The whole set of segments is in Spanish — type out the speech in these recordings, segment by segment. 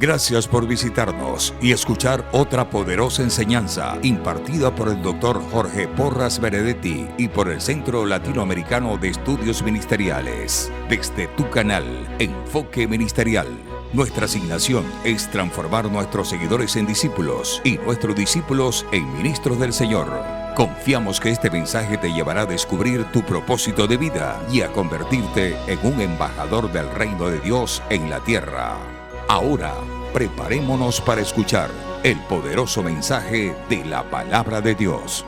Gracias por visitarnos y escuchar otra poderosa enseñanza impartida por el Dr. Jorge Porras Benedetti y por el Centro Latinoamericano de Estudios Ministeriales. Desde tu canal, Enfoque Ministerial. Nuestra asignación es transformar nuestros seguidores en discípulos y nuestros discípulos en ministros del Señor. Confiamos que este mensaje te llevará a descubrir tu propósito de vida y a convertirte en un embajador del reino de Dios en la tierra. Ahora, preparémonos para escuchar el poderoso mensaje de la palabra de Dios.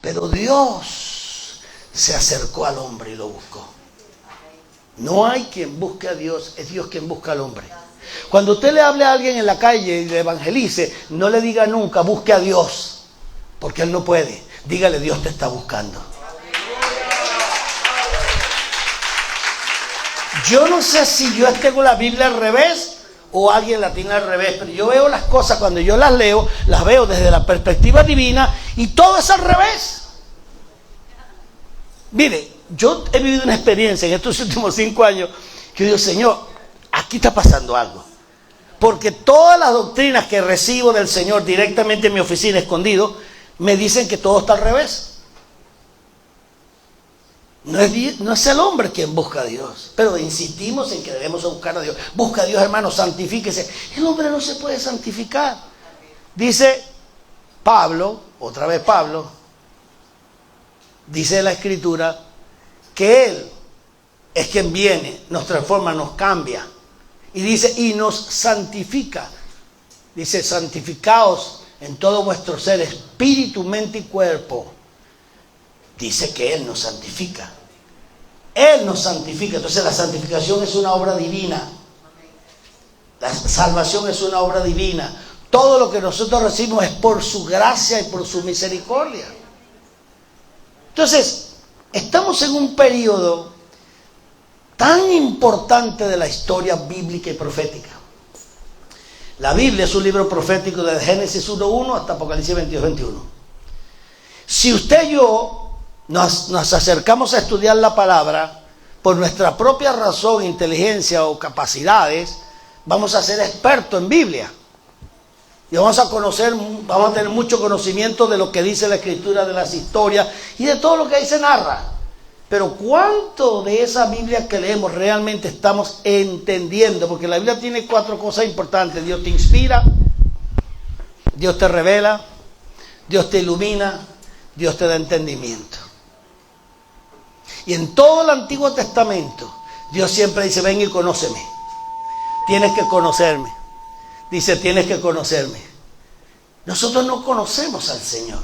Pero Dios se acercó al hombre y lo buscó. No hay quien busque a Dios, es Dios quien busca al hombre. Cuando usted le hable a alguien en la calle y le evangelice, no le diga nunca busque a Dios, porque Él no puede. Dígale, Dios te está buscando. Yo no sé si yo tengo la Biblia al revés o alguien la tiene al revés, pero yo veo las cosas, cuando yo las leo, las veo desde la perspectiva divina y todo es al revés. Mire, yo he vivido una experiencia en estos últimos 5 años que yo digo, Señor, aquí está pasando algo. Porque todas las doctrinas que recibo del Señor directamente en mi oficina escondido, me dicen que todo está al revés. No es el hombre quien busca a Dios, pero insistimos en que debemos buscar a Dios. Busca a Dios, hermano, santifíquese. El hombre no se puede santificar. Dice Pablo, otra vez Pablo, dice la Escritura, que Él es quien viene, nos transforma, nos cambia. Y dice, y nos santifica. Dice, santificaos en todo vuestro ser, espíritu, mente y cuerpo. Dice que Él nos santifica. Él nos santifica. Entonces la santificación es una obra divina. La salvación es una obra divina. Todo lo que nosotros recibimos es por su gracia y por su misericordia. Entonces, estamos en un periodo tan importante de la historia bíblica y profética. La Biblia es un libro profético desde Génesis 1:1 hasta Apocalipsis 22:21. Si usted y yo nos acercamos a estudiar la palabra por nuestra propia razón, inteligencia o capacidades, vamos a ser expertos en Biblia. Y vamos a tener mucho conocimiento de lo que dice la Escritura, de las historias y de todo lo que ahí se narra. Pero ¿cuánto de esa Biblia que leemos realmente estamos entendiendo? Porque la Biblia tiene 4 cosas importantes. Dios te inspira, Dios te revela, Dios te ilumina, Dios te da entendimiento. Y en todo el Antiguo Testamento, Dios siempre dice, ven y conóceme. Tienes que conocerme. Dice, tienes que conocerme. Nosotros no conocemos al Señor.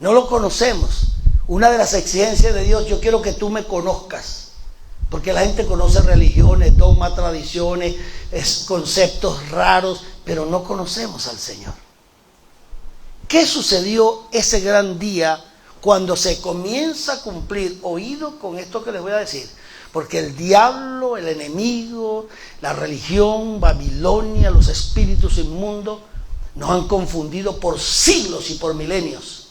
No lo conocemos. Una de las exigencias de Dios, yo quiero que tú me conozcas. Porque la gente conoce religiones, dogmas, tradiciones, conceptos raros, pero no conocemos al Señor. ¿Qué sucedió ese gran día cuando se comienza a cumplir? Oído con esto que les voy a decir. Porque el diablo, el enemigo, la religión, Babilonia, los espíritus inmundos nos han confundido por siglos y por milenios.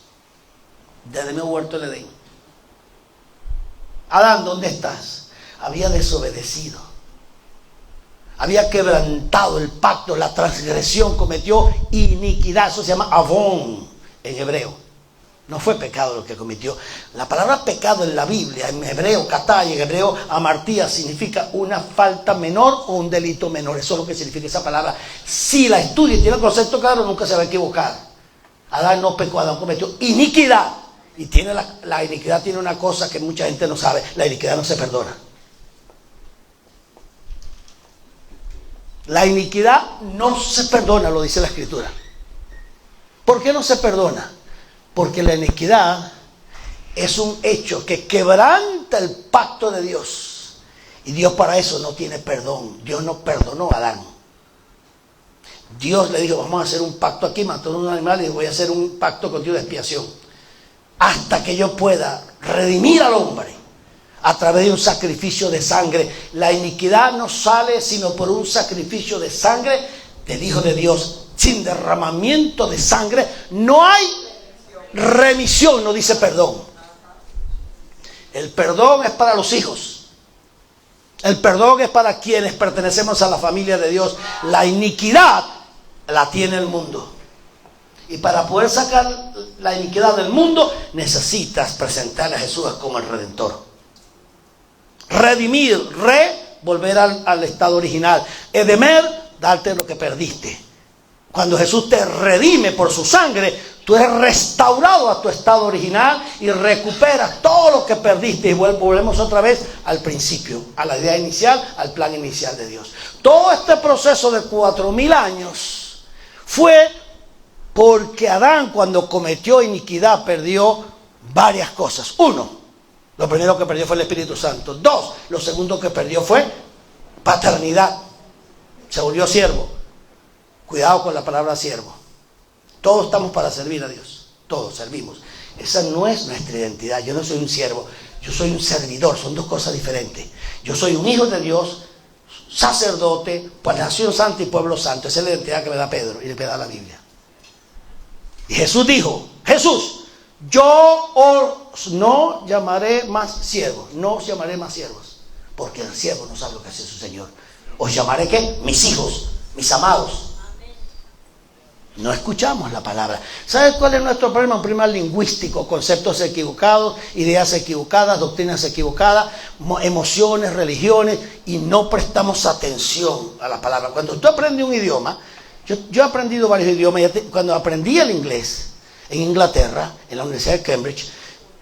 Desde mi huerto del Edén. Adán, ¿dónde estás? Había desobedecido. Había quebrantado el pacto, la transgresión, cometió iniquidad. Eso se llama avón en hebreo. No fue pecado lo que cometió. La palabra pecado en la Biblia, en hebreo, katay, en hebreo, amartía, significa una falta menor o un delito menor. Eso es lo que significa esa palabra. Si la estudia y tiene el concepto claro, nunca se va a equivocar. Adán no pecó, Adán cometió iniquidad. Y tiene la iniquidad tiene una cosa que mucha gente no sabe. La iniquidad no se perdona. La iniquidad no se perdona, lo dice la Escritura. ¿Por qué no se perdona? Porque la iniquidad es un hecho que quebranta el pacto de Dios. Y Dios para eso no tiene perdón. Dios no perdonó a Adán. Dios le dijo, vamos a hacer un pacto aquí, mató a un animal y voy a hacer un pacto contigo de expiación. Hasta que yo pueda redimir al hombre a través de un sacrificio de sangre. La iniquidad no sale sino por un sacrificio de sangre del Hijo de Dios. Sin derramamiento de sangre no hay remisión, no dice perdón. El perdón es para los hijos. El perdón es para quienes pertenecemos a la familia de Dios. La iniquidad la tiene el mundo. Y para poder sacar la iniquidad del mundo, necesitas presentar a Jesús como el Redentor. Redimir, volver al estado original. Edemer, darte lo que perdiste. Cuando Jesús te redime por su sangre, tú eres restaurado a tu estado original y recuperas todo lo que perdiste. Y volvemos otra vez al principio, a la idea inicial, al plan inicial de Dios. Todo este proceso de 4000 años fue porque Adán, cuando cometió iniquidad, perdió varias cosas. Uno, lo primero que perdió fue el Espíritu Santo. Dos, lo segundo que perdió fue paternidad. Se volvió siervo. Cuidado con la palabra siervo. Todos estamos para servir a Dios. Todos servimos. Esa no es nuestra identidad. Yo no soy un siervo. Yo soy un servidor. Son dos cosas diferentes. Yo soy un hijo de Dios, sacerdote, nación santa y pueblo santo. Esa es la identidad que me da Pedro y le da la Biblia. Y Jesús dijo, yo os no llamaré más siervos. No os llamaré más siervos. Porque el siervo no sabe lo que hace su Señor. Os llamaré ¿qué? Mis hijos, mis amados. No escuchamos la palabra. ¿Sabes cuál es nuestro problema? Un problema lingüístico, conceptos equivocados, ideas equivocadas, doctrinas equivocadas, emociones, religiones, y no prestamos atención a la palabra. Cuando tú aprendes un idioma, yo he aprendido varios idiomas, cuando aprendí el inglés en Inglaterra, en la Universidad de Cambridge,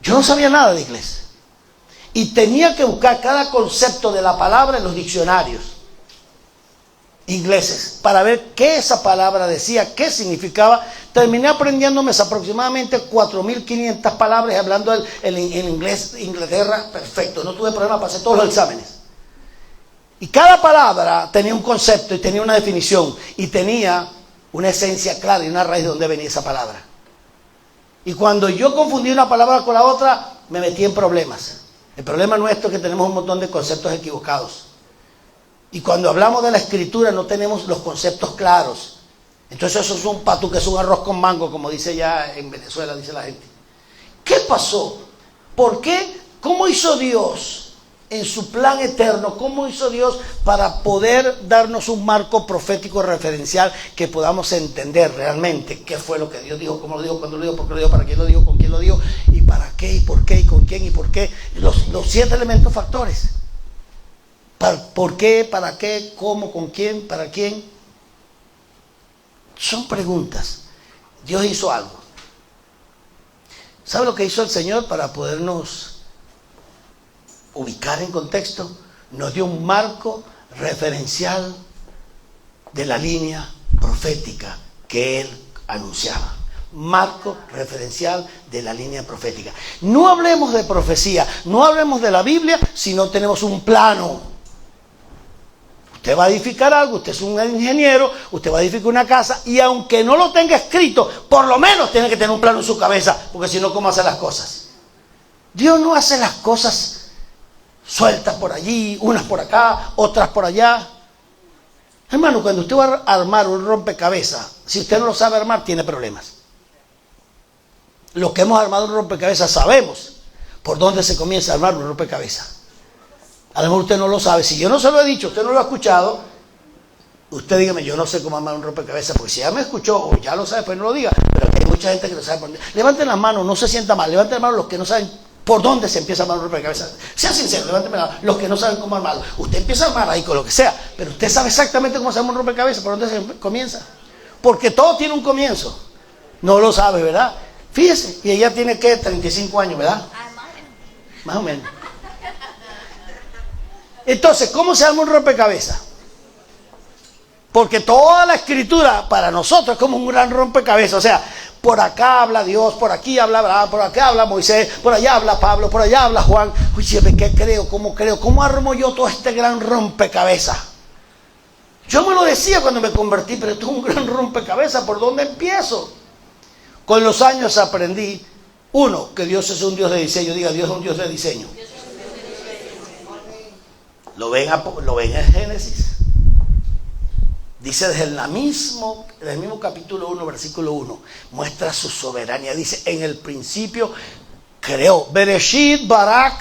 yo no sabía nada de inglés. Y tenía que buscar cada concepto de la palabra en los diccionarios ingleses para ver qué esa palabra decía, qué significaba. Terminé aprendiéndome aproximadamente 4500 palabras, hablando en inglés Inglaterra perfecto, no tuve problema, pasé todos los exámenes. Y cada palabra tenía un concepto y tenía una definición y tenía una esencia clara y una raíz de donde venía esa palabra. Y cuando yo confundí una palabra con la otra, me metí en problemas. El problema nuestro es que tenemos un montón de conceptos equivocados. Y cuando hablamos de la escritura no tenemos los conceptos claros. Entonces eso es un patú, que es un arroz con mango, como dice ya en Venezuela, dice la gente. ¿Qué pasó? ¿Por qué? ¿Cómo hizo Dios en su plan eterno? ¿Cómo hizo Dios para poder darnos un marco profético referencial que podamos entender realmente qué fue lo que Dios dijo, cómo lo dijo, cuándo lo dijo, por qué lo dijo, para quién lo dijo, con quién lo dijo, y para qué, y por qué, y con quién, y por qué? Los 7 elementos factores. ¿Por qué? ¿Para qué? ¿Cómo? ¿Con quién? ¿Para quién? Son preguntas. Dios hizo algo. ¿Sabe lo que hizo el Señor para podernos ubicar en contexto? Nos dio un marco referencial de la línea profética que Él anunciaba. Marco referencial de la línea profética. No hablemos de profecía, no hablemos de la Biblia si no tenemos un plano. Usted va a edificar algo, usted es un ingeniero, usted va a edificar una casa, y aunque no lo tenga escrito, por lo menos tiene que tener un plano en su cabeza, porque si no, ¿cómo hace las cosas? Dios no hace las cosas sueltas por allí, unas por acá, otras por allá. Hermano, cuando usted va a armar un rompecabezas, si usted no lo sabe armar, tiene problemas. Los que hemos armado un rompecabezas sabemos por dónde se comienza a armar un rompecabezas. A lo mejor usted no lo sabe. Si yo no se lo he dicho, usted no lo ha escuchado, usted dígame, yo no sé cómo armar un rompecabezas, porque si ya me escuchó o ya lo sabe, pues no lo diga. Pero hay mucha gente que no sabe por dónde. Levanten las manos, no se sienta mal. Levanten las manos los que no saben por dónde se empieza a armar un rompecabezas. Sea sincero, levanten las manos los que no saben cómo armarlo. Usted empieza a armar ahí con lo que sea, pero usted sabe exactamente cómo se arma un rompecabezas, por dónde se comienza. Porque todo tiene un comienzo. No lo sabe, ¿verdad? Fíjese, y ella tiene, ¿qué? 35 años, ¿verdad? Más o menos. Entonces, ¿cómo se arma un rompecabezas? Porque toda la escritura para nosotros es como un gran rompecabezas. O sea, por acá habla Dios, por aquí habla Abraham, por acá habla Moisés, por allá habla Pablo, por allá habla Juan. Uy, ¿qué creo? ¿Cómo creo? ¿Cómo armo yo todo este gran rompecabezas? Yo me lo decía cuando me convertí, pero esto es un gran rompecabezas. ¿Por dónde empiezo? Con los años aprendí, uno, que Dios es un Dios de diseño. Diga, Dios es un Dios de diseño. Lo ven en Génesis. Dice desde el mismo capítulo 1, versículo 1, muestra su soberanía. Dice, en el principio creó. Bereshit Barak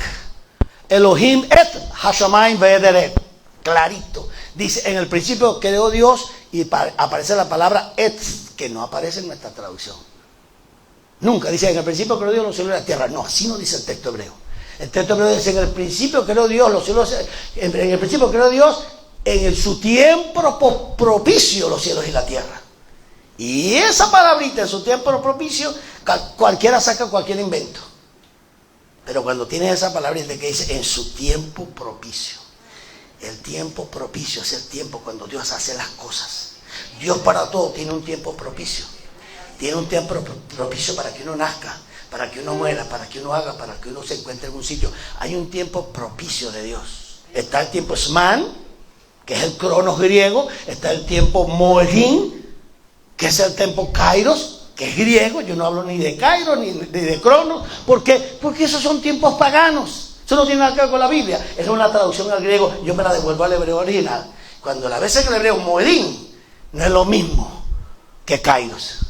Elohim et Hashamayim ve'ederet. Clarito. Dice, en el principio creó Dios, y aparece la palabra et, que no aparece en nuestra traducción. Nunca dice, en el principio creó Dios los cielos y la tierra. No, así no dice el texto hebreo. El texto hebreo dice, en el principio creó Dios los cielos, en el principio creó Dios su tiempo propicio los cielos y la tierra. Y esa palabrita, en su tiempo propicio, cualquiera saca cualquier invento. Pero cuando tienes esa palabrita que dice, en su tiempo propicio. El tiempo propicio es el tiempo cuando Dios hace las cosas. Dios para todo tiene un tiempo propicio. Tiene un tiempo propicio para que uno nazca, para que uno muera, para que uno haga, para que uno se encuentre en un sitio. Hay un tiempo propicio de Dios. Está el tiempo Zman, que es el cronos griego. Está el tiempo Moedín, que es el tiempo Kairos, que es griego. Yo no hablo ni de Kairos ni de cronos. ¿Por qué? Porque esos son tiempos paganos. Eso no tiene nada que ver con la Biblia. Esa es una traducción al griego. Yo me la devuelvo al hebreo original. Cuando la ves en el hebreo Moedín, no es lo mismo que Kairos.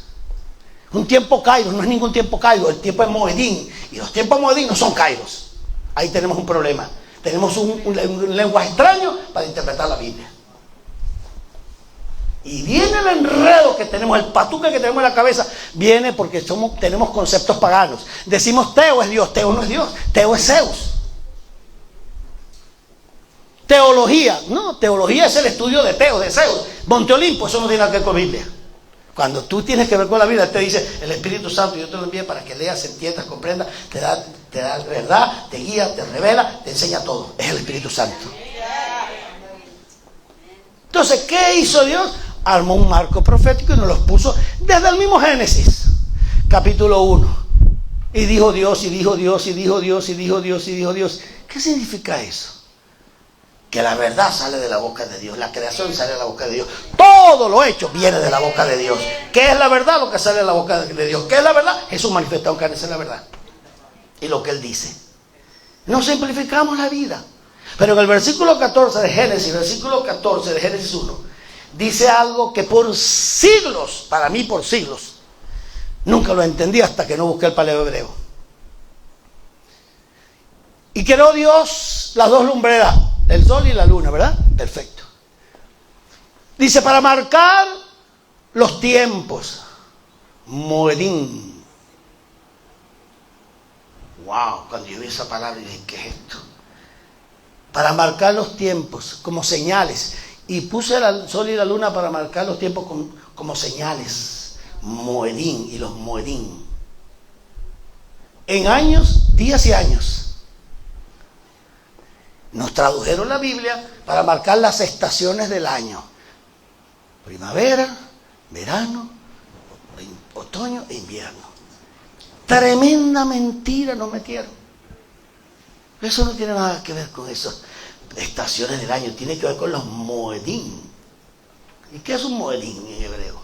Un tiempo Kairos no es ningún tiempo Kairos. El tiempo es Moedín. Y los tiempos Moedín no son Kairos. Ahí tenemos un problema. Tenemos un lenguaje extraño para interpretar la Biblia. Y viene el enredo que tenemos, el patuque que tenemos en la cabeza, viene porque tenemos conceptos paganos. Decimos Teo es Dios, Teo no es Dios, Teo es Zeus. Teología, no, teología es el estudio de Teo, de Zeus. Monte Olimpo, eso no tiene nada que ver con Biblia. Cuando tú tienes que ver con la Biblia, te dice el Espíritu Santo, yo te lo envío para que leas, entiendas, comprendas, te da verdad, te guía, te revela, te enseña todo. Es el Espíritu Santo. Entonces, ¿qué hizo Dios? Armó un marco profético y nos los puso desde el mismo Génesis, capítulo 1. Y dijo Dios, y dijo Dios, y dijo Dios, y dijo Dios, y dijo Dios. ¿Qué significa eso? Que la verdad sale de la boca de Dios, la creación sale de la boca de Dios, todo lo hecho viene de la boca de Dios. ¿Qué es la verdad? Lo que sale de la boca de Dios. ¿Qué es la verdad? Jesús manifestado en carne, esa es la verdad. Y lo que Él dice. No simplificamos la vida. Pero en el versículo 14 de Génesis, versículo 14 de Génesis 1, dice algo que por siglos, para mí por siglos, nunca lo entendí hasta que no busqué el paleo hebreo. Y creó Dios las dos lumbreras, el sol y la luna, ¿verdad? Perfecto. Dice, para marcar los tiempos, Moedín. Wow, cuando yo vi esa palabra dije, ¿qué es esto? Para marcar los tiempos como señales. Y puse el sol y la luna para marcar los tiempos como señales. Moedín y los Moedín. En años, días y años. Nos tradujeron la Biblia para marcar las estaciones del año. Primavera, verano, otoño e invierno. Tremenda mentira nos metieron. Eso no tiene nada que ver con esas estaciones del año. Tiene que ver con los Moedín. ¿Y qué es un Moedín en hebreo?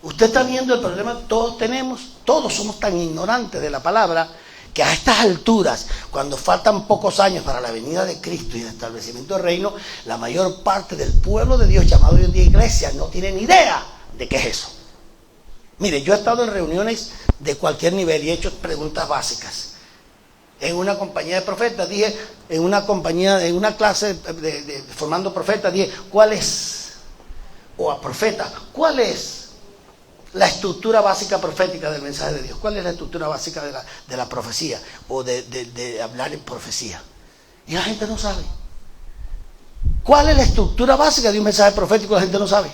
Usted está viendo el problema que todos tenemos. Todos somos tan ignorantes de la palabra que a estas alturas, cuando faltan pocos años para la venida de Cristo y el establecimiento del reino, la mayor parte del pueblo de Dios, llamado hoy en día iglesia, no tiene ni idea de qué es eso. Mire, yo he estado en reuniones de cualquier nivel y he hecho preguntas básicas. En una compañía de profetas dije, en una clase de formando profetas dije, ¿cuál es? O a profeta, ¿cuál es la estructura básica profética del mensaje de Dios? ¿Cuál es la estructura básica de la profecía o de hablar en profecía? Y la gente no sabe. ¿Cuál es la estructura básica de un mensaje profético? La gente no sabe.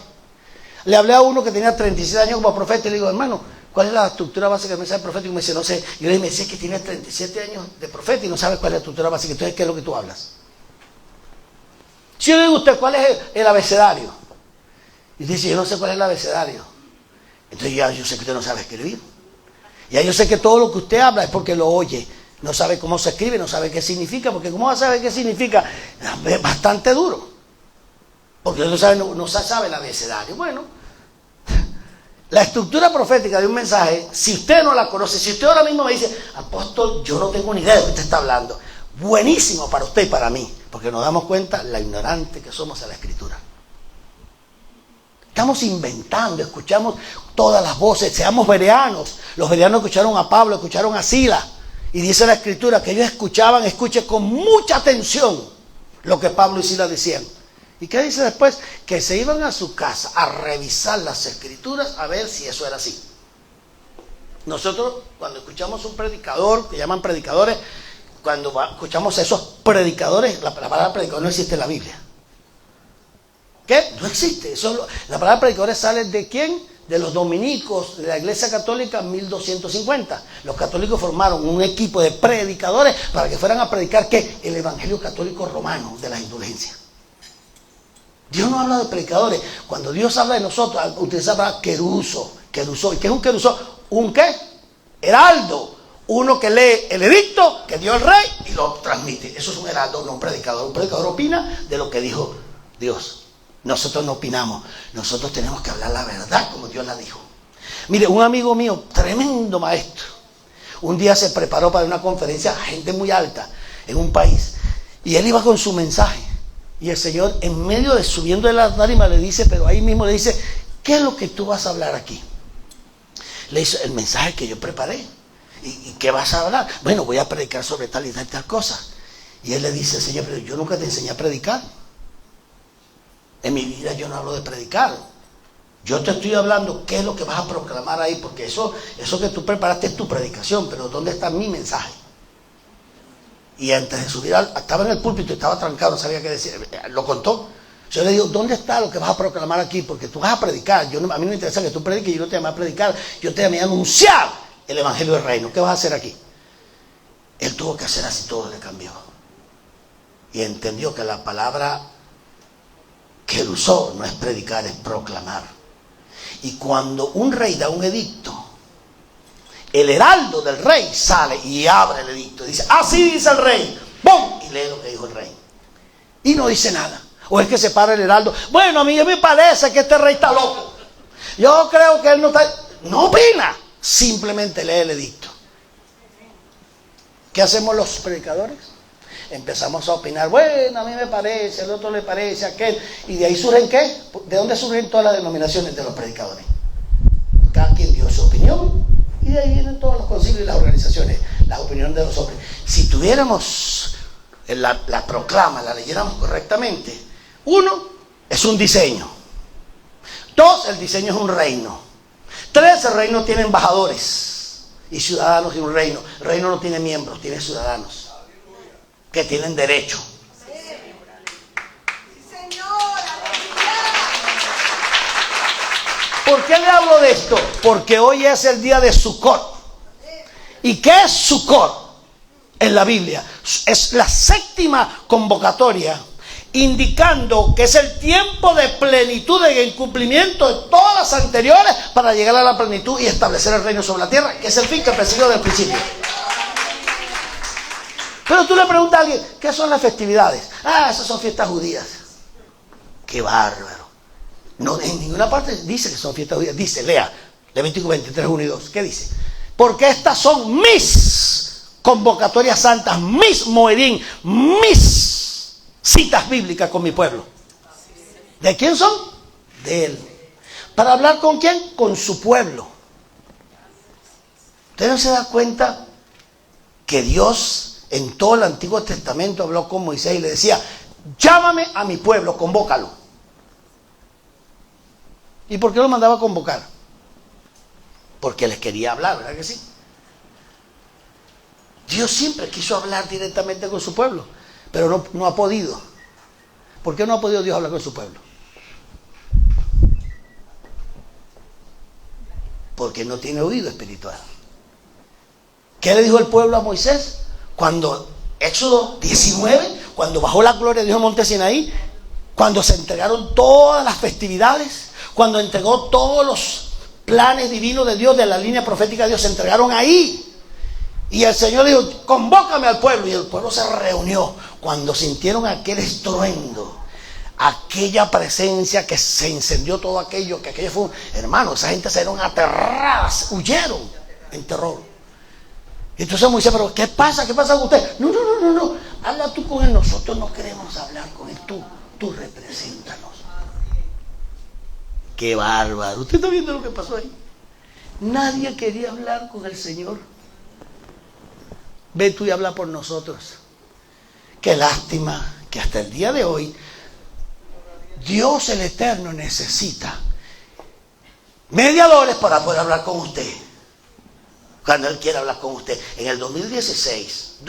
Le hablé a uno que tenía 37 años como profeta y le digo, hermano, ¿cuál es la estructura básica del mensaje profético? Y me dice, no sé. Y yo le dije, me dice que tiene 37 años de profeta y no sabe cuál es la estructura básica. Entonces, ¿qué es lo que tú hablas? Si yo le digo a usted, ¿cuál es el abecedario? Y dice, yo no sé cuál es el abecedario. Entonces ya yo sé que usted no sabe escribir. Ya yo sé que todo lo que usted habla es porque lo oye. No sabe cómo se escribe, no sabe qué significa, porque ¿cómo va a saber qué significa? Es bastante duro. Porque no se sabe el abecedario. Bueno, la estructura profética de un mensaje, si usted no la conoce, si usted ahora mismo me dice, apóstol, yo no tengo ni idea de lo que usted está hablando, buenísimo para usted y para mí, porque nos damos cuenta la ignorante que somos a la escritura. Estamos inventando, escuchamos todas las voces, seamos bereanos. Los bereanos escucharon a Pablo, escucharon a Sila Y dice la Escritura que ellos escuchaban, escuche con mucha atención lo que Pablo y Silas decían. ¿Y qué dice después? Que se iban a su casa a revisar las Escrituras a ver si eso era así. Nosotros, cuando escuchamos un predicador, que llaman predicadores, cuando escuchamos a esos predicadores, la palabra predicador no existe en la Biblia. ¿Qué? No existe. La palabra predicadores sale de ¿quién? De los dominicos de la Iglesia Católica 1250. Los católicos formaron un equipo de predicadores para que fueran a predicar ¿qué? El Evangelio católico romano de las indulgencias. Dios no habla de predicadores. Cuando Dios habla de nosotros, utiliza la palabra queruso. ¿Y qué es un queruso? ¿Un qué? Heraldo. Uno que lee el edicto que dio el rey y lo transmite. Eso es un heraldo, no un predicador. Un predicador opina de lo que dijo Dios. Nosotros no opinamos. Nosotros tenemos que hablar la verdad como Dios la dijo. Mire, un amigo mío, tremendo maestro, un día se preparó para una conferencia a gente muy alta en un país. Y él iba con su mensaje. Y el Señor, en medio de subiendo de la tarima, le dice, pero ahí mismo le dice, ¿qué es lo que tú vas a hablar aquí? Le dice, el mensaje que yo preparé. ¿Y qué vas a hablar? Bueno, voy a predicar sobre tal y tal cosa. Y él le dice, Señor, pero yo nunca te enseñé a predicar. En mi vida yo no hablo de predicar. Yo te estoy hablando qué es lo que vas a proclamar ahí, porque eso que tú preparaste es tu predicación, pero ¿dónde está mi mensaje? Y antes de subir, estaba en el púlpito y estaba trancado, no sabía qué decir. Lo contó. Yo le digo, ¿dónde está lo que vas a proclamar aquí? Porque tú vas a predicar. A mí no me interesa que tú prediques, yo no te llamé a predicar, yo te llamé a anunciar el Evangelio del Reino. ¿Qué vas a hacer aquí? Él tuvo que hacer así, todo le cambió. Y entendió que la palabra que él usó no es predicar, es proclamar. Y cuando un rey da un edicto, el heraldo del rey sale y abre el edicto. Dice, así dice el rey. ¡Bum! Y lee lo que dijo el rey. Y no dice nada. O es que se para el heraldo. Bueno, a mí me parece que este rey está loco. Yo creo que él no está... No opina. Simplemente lee el edicto. ¿Qué hacemos los predicadores? Empezamos a opinar. Bueno, a mí me parece, al otro le parece, aquel. Y de ahí surgen ¿qué? ¿De dónde surgen todas las denominaciones de los predicadores? Cada quien dio su opinión. Y de ahí vienen todos los concilios y las organizaciones, las opiniones de los hombres. Si tuviéramos la proclama, la leyéramos correctamente, 1, es un diseño. 2, el diseño es un reino. 3, el reino tiene embajadores y ciudadanos de un reino. El reino no tiene miembros, tiene ciudadanos que tienen derecho. ¿Por qué le hablo de esto? Porque hoy es el día de Sukkot. ¿Y qué es Sukkot en la Biblia? Es la 7ª convocatoria, indicando que es el tiempo de plenitud, de cumplimiento de todas las anteriores para llegar a la plenitud y establecer el reino sobre la tierra, que es el fin que persiguió desde el principio. Pero tú le preguntas a alguien, ¿qué son las festividades? Esas son fiestas judías. ¡Qué bárbaro! No, en ninguna parte dice que son fiestas judías. Dice, lea, Levítico 23, 1 y 2. ¿Qué dice? Porque estas son mis convocatorias santas, mis moedín, mis citas bíblicas con mi pueblo. ¿De quién son? De él. ¿Para hablar con quién? Con su pueblo. ¿Usted no se da cuenta que Dios en todo el Antiguo Testamento habló con Moisés y le decía, llámame a mi pueblo, convócalo? ¿Y por qué lo mandaba a convocar? Porque les quería hablar, ¿verdad que sí? Dios siempre quiso hablar directamente con su pueblo, pero no ha podido. ¿Por qué no ha podido Dios hablar con su pueblo? Porque no tiene oído espiritual. ¿Qué le dijo el pueblo a Moisés? Cuando, Éxodo 19, cuando bajó la gloria de Dios en Monte Sinaí, cuando se entregaron todas las festividades, cuando entregó todos los planes divinos de Dios, de la línea profética de Dios, se entregaron ahí. Y el Señor dijo, convócame al pueblo. Y el pueblo se reunió. Cuando sintieron aquel estruendo, aquella presencia que se incendió todo aquello, que aquello fue, hermano, esa gente se dieron aterradas, huyeron en terror. Y entonces Moisés, pero ¿qué pasa? ¿Qué pasa con usted? No. Habla tú con él, nosotros no queremos hablar con él. Tú represéntanos. Qué bárbaro. ¿Usted está viendo lo que pasó ahí? Nadie quería hablar con el Señor. Ve tú y habla por nosotros. Qué lástima que hasta el día de hoy Dios el Eterno necesita mediadores para poder hablar con usted. Cuando Él quiere hablar con usted. En el 2016,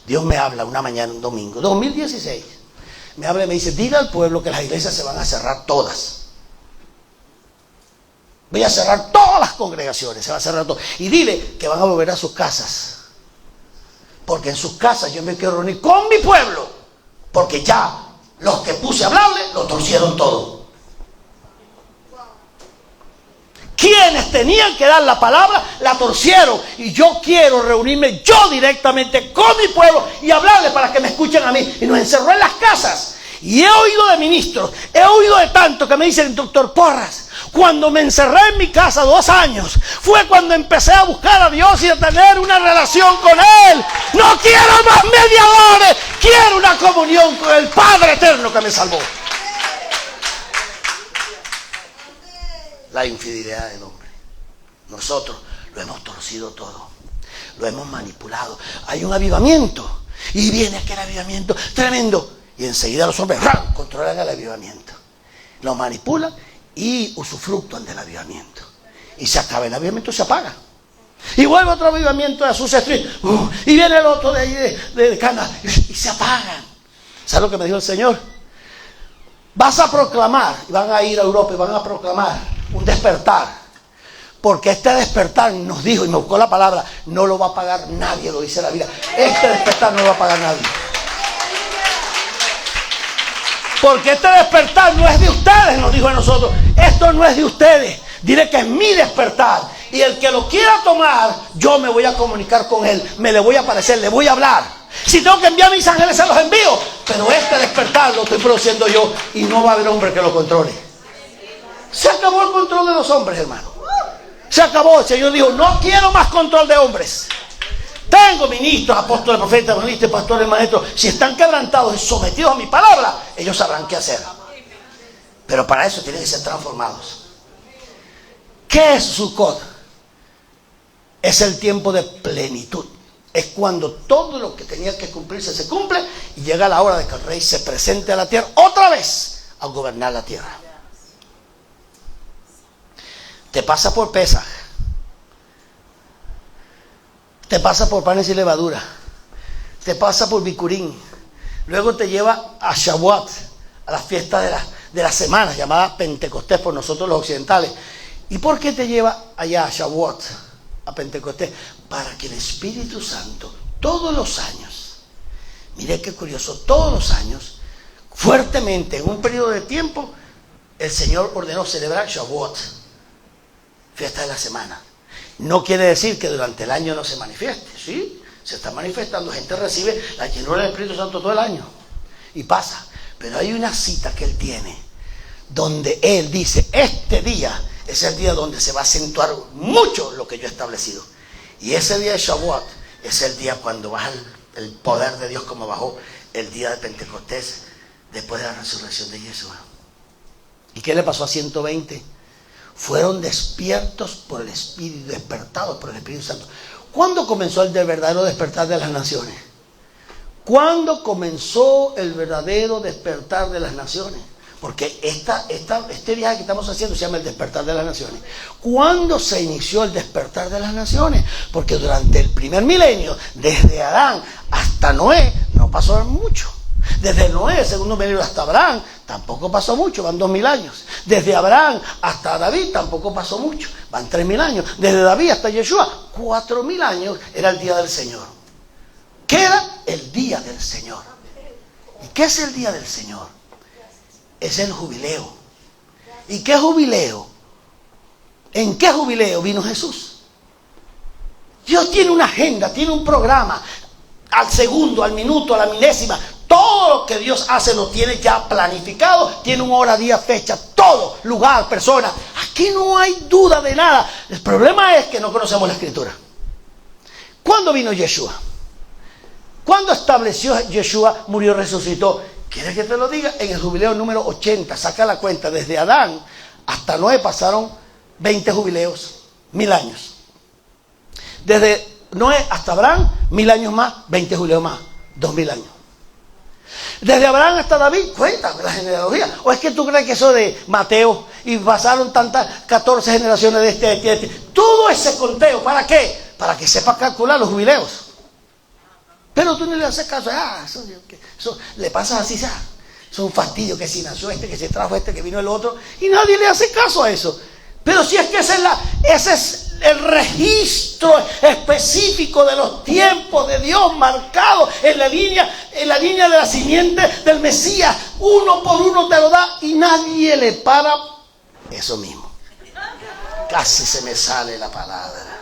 Dios me habla una mañana, un domingo, 2016. Me habla y me dice, dile al pueblo que las iglesias se van a cerrar todas. Voy a cerrar todas las congregaciones, se va a cerrar todo. Y dile que van a volver a sus casas. Porque en sus casas yo me quiero reunir con mi pueblo. Porque ya los que puse a hablarle lo torcieron todo. Quienes tenían que dar la palabra la torcieron. Y yo quiero reunirme yo directamente con mi pueblo y hablarle para que me escuchen a mí. Y nos encerró en las casas. Y he oído de ministros, he oído de tanto que me dicen, doctor Porras, cuando me encerré en mi casa 2 años, fue cuando empecé a buscar a Dios y a tener una relación con Él. No quiero más mediadores, quiero una comunión con el Padre Eterno que me salvó. La infidelidad del hombre. Nosotros lo hemos torcido todo, lo hemos manipulado. Hay un avivamiento y viene aquel avivamiento tremendo. Y enseguida los hombres controlan el avivamiento. Lo manipulan y usufructúan del avivamiento. Y se acaba el avivamiento, se apaga. Y vuelve otro avivamiento de Azusa Street. Y viene el otro de ahí de Cana. Y se apagan. ¿Sabes lo que me dijo el Señor? Vas a proclamar, y van a ir a Europa y van a proclamar un despertar. Porque este despertar nos dijo, y me buscó la palabra, no lo va a pagar nadie, lo dice la Biblia. Este despertar no lo va a pagar nadie. Porque este despertar no es de ustedes, nos dijo a nosotros. Esto no es de ustedes. Dile que es mi despertar. Y el que lo quiera tomar, yo me voy a comunicar con él. Me le voy a aparecer, le voy a hablar. Si tengo que enviar a mis ángeles, se los envío. Pero este despertar lo estoy produciendo yo. Y no va a haber hombre que lo controle. Se acabó el control de los hombres, hermano. Se acabó. El Señor dijo, no quiero más control de hombres. Tengo ministros, apóstoles, profetas, evangelistas, pastores, maestros. Si están quebrantados y sometidos a mi palabra, ellos sabrán qué hacer. Pero para eso tienen que ser transformados. ¿Qué es Sukkot? Es el tiempo de plenitud. Es cuando todo lo que tenía que cumplirse se cumple y llega la hora de que el rey se presente a la tierra otra vez a gobernar la tierra. Te pasa por Pesaj. Te pasa por panes y levadura. Te pasa por Bikurim. Luego te lleva a Shavuot, a la fiesta de la semana, llamada Pentecostés por nosotros los occidentales. ¿Y por qué te lleva allá a Shavuot, a Pentecostés? Para que el Espíritu Santo, todos los años, mire qué curioso, todos los años, fuertemente, en un periodo de tiempo, el Señor ordenó celebrar Shavuot, fiesta de la semana. No quiere decir que durante el año no se manifieste, ¿sí? Se está manifestando, gente recibe la llenura del Espíritu Santo todo el año y pasa. Pero hay una cita que Él tiene donde Él dice, este día es el día donde se va a acentuar mucho lo que yo he establecido. Y ese día de Shavuot es el día cuando baja el poder de Dios como bajó el día de Pentecostés después de la resurrección de Yeshua. ¿Y qué le pasó a 120? Fueron despiertos por el Espíritu, despertados por el Espíritu Santo. ¿Cuándo comenzó el verdadero despertar de las naciones? ¿Cuándo comenzó el verdadero despertar de las naciones? Porque este viaje que estamos haciendo se llama el despertar de las naciones. ¿Cuándo se inició el despertar de las naciones? Porque durante el primer milenio, desde Adán hasta Noé, no pasó mucho. Desde Noé, el segundo milenio, hasta Abraham, tampoco pasó mucho, van 2000 años. Desde Abraham hasta David, tampoco pasó mucho, van 3000 años. Desde David hasta Yeshua, 4000 años era el día del Señor. ¿Qué era? El día del Señor. ¿Y qué es el día del Señor? Es el jubileo. ¿Y qué jubileo? ¿En qué jubileo vino Jesús? Dios tiene una agenda, tiene un programa. Al segundo, al minuto, a la milésima. Todo lo que Dios hace lo tiene ya planificado. Tiene una hora, día, fecha, todo, lugar, persona. Aquí no hay duda de nada. El problema es que no conocemos la Escritura. ¿Cuándo vino Yeshua? ¿Cuándo estableció Yeshua, murió, resucitó? ¿Quieres que te lo diga? En el jubileo número 80, saca la cuenta, desde Adán hasta Noé pasaron 20 jubileos, 1000 años. Desde Noé hasta Abraham, 1000 años más, 20 jubileos más, 2000 años. Desde Abraham hasta David, cuenta la genealogía. ¿O es que tú crees que eso de Mateo y pasaron tantas 14 generaciones de este? Todo ese conteo, ¿para qué? Para que sepas calcular los jubileos. Pero tú no le haces caso. Eso le pasas así, es un fastidio, que si nació este, que se trajo este, que vino el otro, y nadie le hace caso a eso. Pero si es que ese es el registro específico de los tiempos de Dios marcado en la línea de la simiente del Mesías, uno por uno te lo da y nadie le para. Eso mismo. Casi se me sale la palabra.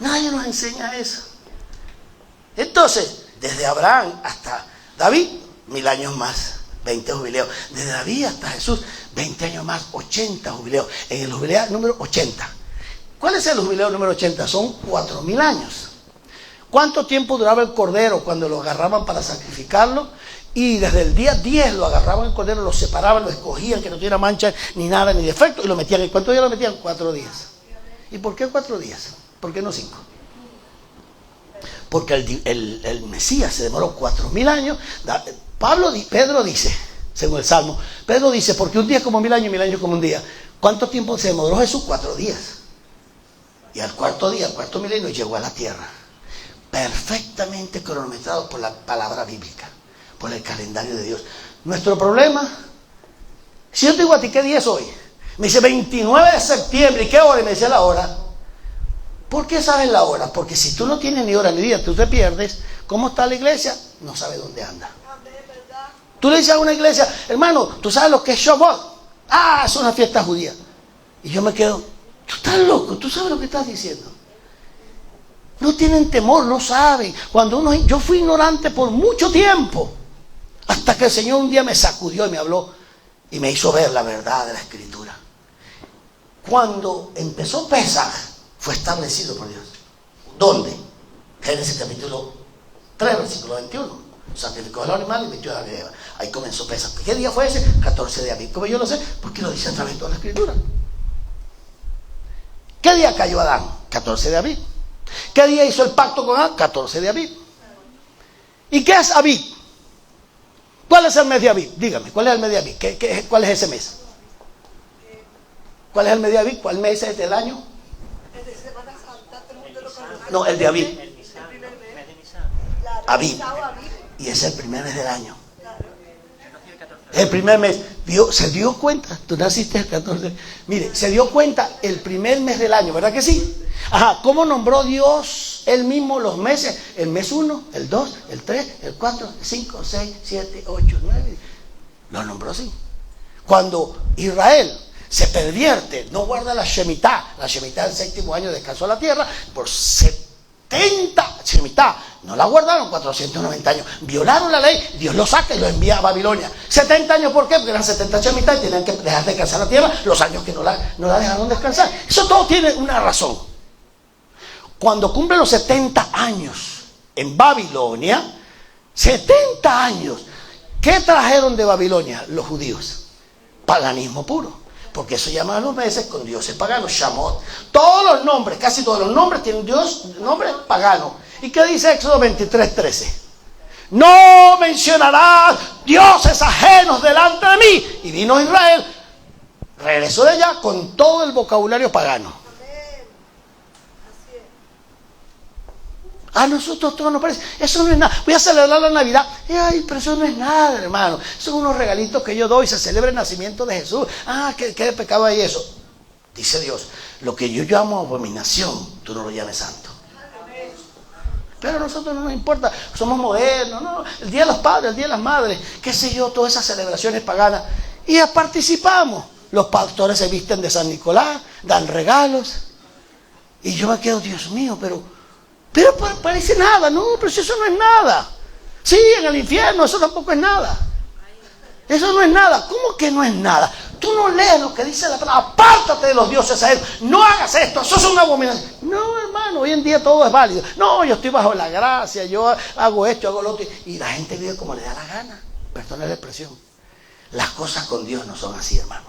Nadie nos enseña eso. Entonces, desde Abraham hasta David, 1000 años más, 20 jubileos. Desde David hasta Jesús, 20 años más, 80 jubileos. En el jubileo número 80. ¿Cuál es el jubileo número 80? Son 4000 años. ¿Cuánto tiempo duraba el cordero cuando lo agarraban para sacrificarlo? Y desde el día 10 lo agarraban el cordero, lo separaban, lo escogían, que no tuviera mancha ni nada, ni defecto, y lo metían. ¿En cuántos días lo metían? 4 días. ¿Y por qué 4 días? ¿Por qué no 5? Porque el Mesías se demoró 4000 años. Pedro dice, según el Salmo, Pedro dice, porque un día es como 1000 años y 1000 años como un día. ¿Cuánto tiempo se demoró Jesús? 4 días. Y al cuarto día, al cuarto milenio, llegó a la tierra. Perfectamente cronometrado por la palabra bíblica, por el calendario de Dios. Nuestro problema, si yo te digo a ti, ¿qué día es hoy? Me dice 29 de septiembre, ¿y qué hora? Y me dice la hora. ¿Por qué sabes la hora? Porque si tú no tienes ni hora ni día, tú te pierdes. ¿Cómo está la iglesia? No sabes dónde anda. Tú le dices a una iglesia, hermano, ¿tú sabes lo que es Shavuot? Ah, es una fiesta judía. Y yo me quedo, tú estás loco, tú sabes lo que estás diciendo. No tienen temor, no saben. Yo fui ignorante por mucho tiempo, hasta que el Señor un día me sacudió y me habló y me hizo ver la verdad de la Escritura. Cuando empezó Pesaj, fue establecido por Dios. ¿Dónde? Génesis capítulo 3, versículo 21. Sacrificó al animal y metió a la greba. Ahí comenzó Pesaj. ¿Qué día fue ese? 14 de Abib. ¿Cómo yo lo sé? Porque lo dice a través de toda la Escritura. ¿Qué día cayó Adán? 14 de Abib. ¿Qué día hizo el pacto con Adán? 14 de Abib. ¿Y qué es Abib? ¿Cuál es el mes de Abib? Dígame, ¿cuál es el mes de Abib? ¿Cuál es ese mes? ¿Cuál es el mes de Abib? ¿Cuál mes es del año? No, el de Abib. Abib. Y es el primer mes del año. El primer mes. ¿Se dio cuenta? Tú naciste el 14. Mire, se dio cuenta el primer mes del año, ¿verdad que sí? Ajá, ¿cómo nombró Dios él mismo los meses? El mes 1, el 2, el 3, el 4, el 5, 6, 7, 8, 9. Lo nombró así. Cuando Israel se pervierte, no guarda la Shemitah. La Shemitah del 7º año descansó a la tierra por 70 Shemitah. No la guardaron 490 años. Violaron la ley, Dios lo saca y lo envía a Babilonia. 70 años, ¿por qué? Porque eran 70 Shemitah y tenían que dejar descansar la tierra los años que no la dejaron descansar. Eso todo tiene una razón. Cuando cumple los 70 años en Babilonia, 70 años, ¿qué trajeron de Babilonia los judíos? Paganismo puro. Porque eso llaman a los meses con dioses paganos, Shamot. Todos los nombres, casi todos los nombres tienen nombres paganos. ¿Y qué dice Éxodo 23:13? No mencionarás dioses ajenos delante de mí. Y vino Israel, regresó de allá con todo el vocabulario pagano. A nosotros todo nos parece, eso no es nada. Voy a celebrar la Navidad. Ay, pero eso no es nada, hermano. Son unos regalitos que yo doy. Se celebra el nacimiento de Jesús. Ah, ¿qué pecado hay eso? Dice Dios, lo que yo llamo abominación, tú no lo llames santo. Pero a nosotros no nos importa. Somos modernos, ¿no? El Día de los Padres, el Día de las Madres, qué sé yo, todas esas celebraciones paganas. Y ya participamos. Los pastores se visten de San Nicolás, dan regalos. Y yo me quedo, Dios mío, pero parece nada. No, pero si eso no es nada. Sí, en el infierno eso tampoco es nada. Eso no es nada. ¿Cómo que no es nada? Tú no lees lo que dice la palabra. Apártate de los dioses a él. No hagas esto. Eso es una abominación. No, hermano, hoy en día todo es válido. No, yo estoy bajo la gracia. Yo hago esto, hago lo otro. Y la gente vive como le da la gana. Perdona la expresión. Las cosas con Dios no son así, hermano.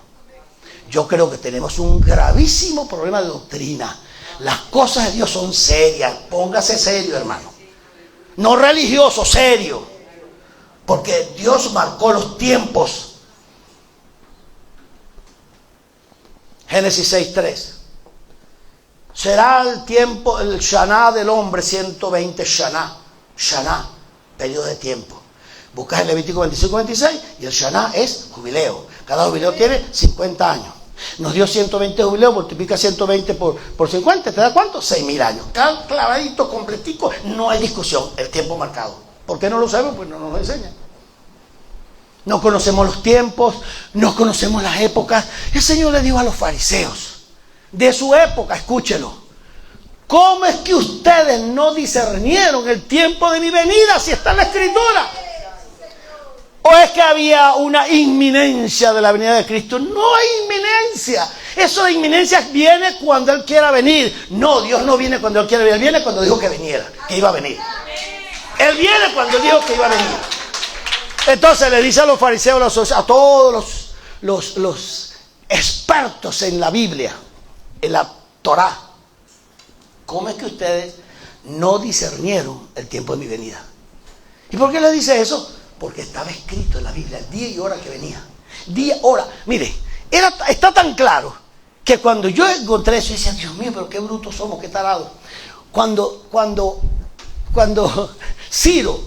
Yo creo que tenemos un gravísimo problema de doctrina. las cosas de Dios son serias. Póngase serio, hermano. No religioso, serio. Porque Dios marcó los tiempos. Génesis 6:3. Será el tiempo, el Shaná del hombre, 120 Shaná. Shaná, periodo de tiempo. Buscas el Levítico 25-26 y el Shaná es jubileo. Cada jubileo tiene 50 años. Nos dio 120 jubileos, multiplica 120 por 50, ¿te da cuánto? 6.000 años. Clavadito, completico, no hay discusión, el tiempo marcado. ¿Por qué no lo sabemos? Pues no nos lo enseñan. No conocemos los tiempos, no conocemos las épocas. El Señor le dijo a los fariseos de su época, escúchelo: ¿cómo es que ustedes no discernieron el tiempo de mi venida si está en la Escritura? ¿O es que había una inminencia de la venida de Cristo? No hay inminencia. Eso de inminencia viene cuando Él quiera venir. No, Dios no viene cuando Él quiera venir. Él viene cuando dijo que viniera, que iba a venir. Él viene cuando dijo que iba a venir. Entonces le dice a los fariseos, a todos los expertos en la Biblia, en la Torá: ¿cómo es que ustedes no discernieron el tiempo de mi venida? ¿Y por qué le dice eso? Porque estaba escrito en la Biblia el día y hora que venía. Día, hora. Mire, está tan claro que cuando yo encontré eso, yo decía: Dios mío, pero qué brutos somos, qué tarados. Cuando Ciro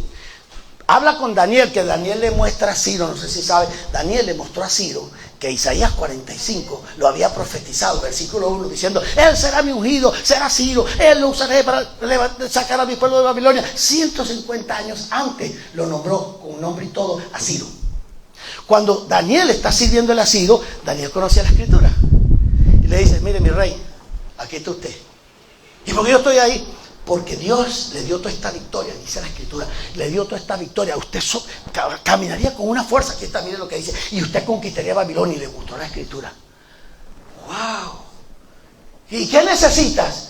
habla con Daniel, que Daniel le muestra a Ciro, no sé si sabe, Daniel le mostró a Ciro que Isaías 45 lo había profetizado, versículo 1, diciendo: Él será mi ungido, será Ciro, Él lo usaré para sacar a mi pueblo de Babilonia. 150 años antes lo nombró con un nombre y todo a Ciro. Cuando Daniel está sirviéndole a Ciro, Daniel conocía la Escritura y le dice: mire, mi rey, aquí está usted. ¿Y por qué yo estoy ahí? Porque Dios le dio toda esta victoria, dice la Escritura, le dio toda esta victoria. Usted caminaría con una fuerza, aquí está, mire lo que dice, y usted conquistaría Babilonia. Y le gustó la Escritura. ¡Wow! ¿Y qué necesitas?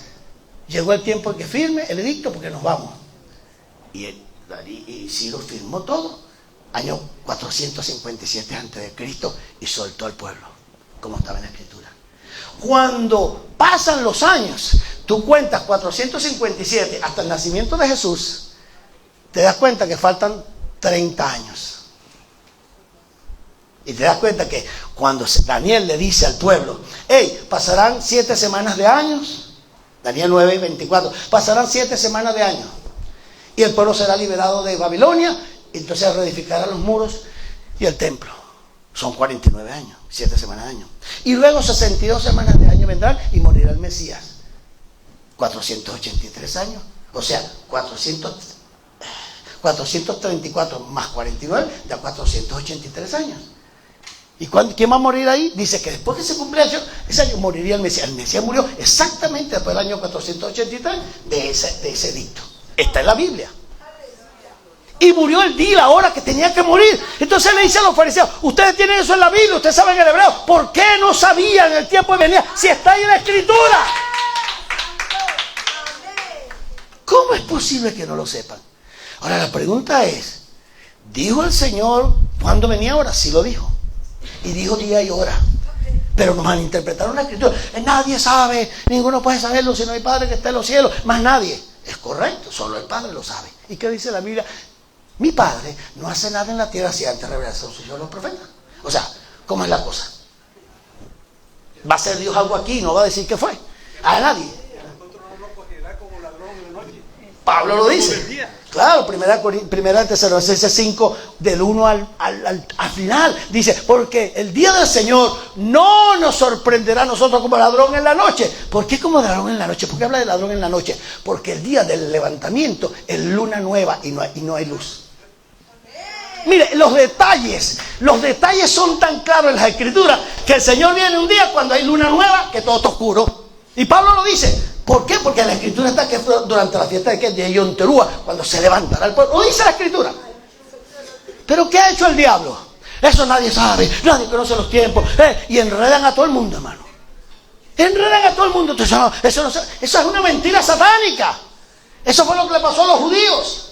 Llegó el tiempo en que firme el edicto, porque nos vamos. Y Ciro firmó todo, año 457 a.C., y soltó al pueblo, como estaba en la Escritura. Cuando pasan los años, tú cuentas 457 hasta el nacimiento de Jesús, te das cuenta que faltan 30 años. Y te das cuenta que cuando Daniel le dice al pueblo: hey, pasarán 7 semanas de años, Daniel 9:24, pasarán 7 semanas de años, y el pueblo será liberado de Babilonia, y entonces reedificará los muros y el templo. Son 49 años, 7 semanas de año. Y luego 62 semanas de año vendrán y morirá el Mesías. 483 años. O sea, 434 más 49 da 483 años. ¿Y quién va a morir ahí? Dice que después que se cumple ese año moriría el Mesías. El Mesías murió exactamente después del año 483 de ese edicto. Está en la Biblia. Y murió el día y la hora que tenía que morir. Entonces le dice a los fariseos: ustedes tienen eso en la Biblia, ustedes saben el hebreo, ¿por qué no sabían el tiempo de venir si está ahí en la Escritura? ¿Cómo es posible que no lo sepan? Ahora la pregunta es: ¿dijo el Señor cuándo venía ahora? Sí lo dijo. Y dijo día y hora. Pero nos malinterpretaron la Escritura. Nadie sabe, ninguno puede saberlo sino el Padre que está en los cielos. Más nadie. Es correcto, solo el Padre lo sabe. ¿Y qué dice la Biblia? Mi Padre no hace nada en la tierra si antes revelación suyo a los profetas. O sea, ¿cómo es la cosa? ¿Va a hacer Dios algo aquí y no va a decir qué fue? A nadie. Pablo lo dice. Claro, primera Tesalonicenses 5, del 1 al final. Dice: porque el día del Señor no nos sorprenderá a nosotros como ladrón en la noche. ¿Por qué como ladrón en la noche? ¿Por qué habla de ladrón en la noche? Porque el día del levantamiento es luna nueva y no hay luz. Mire, los detalles son tan claros en las Escrituras que el Señor viene un día cuando hay luna nueva, que todo está oscuro. Y Pablo lo dice. ¿Por qué? Porque en la Escritura está que durante la fiesta de Yom Teruah, cuando se levantará el pueblo. Lo dice la Escritura. ¿Pero qué ha hecho el diablo? Eso nadie sabe, nadie conoce los tiempos. Y enredan a todo el mundo, hermano. Enredan a todo el mundo. Entonces, eso es una mentira satánica. Eso fue lo que le pasó a los judíos.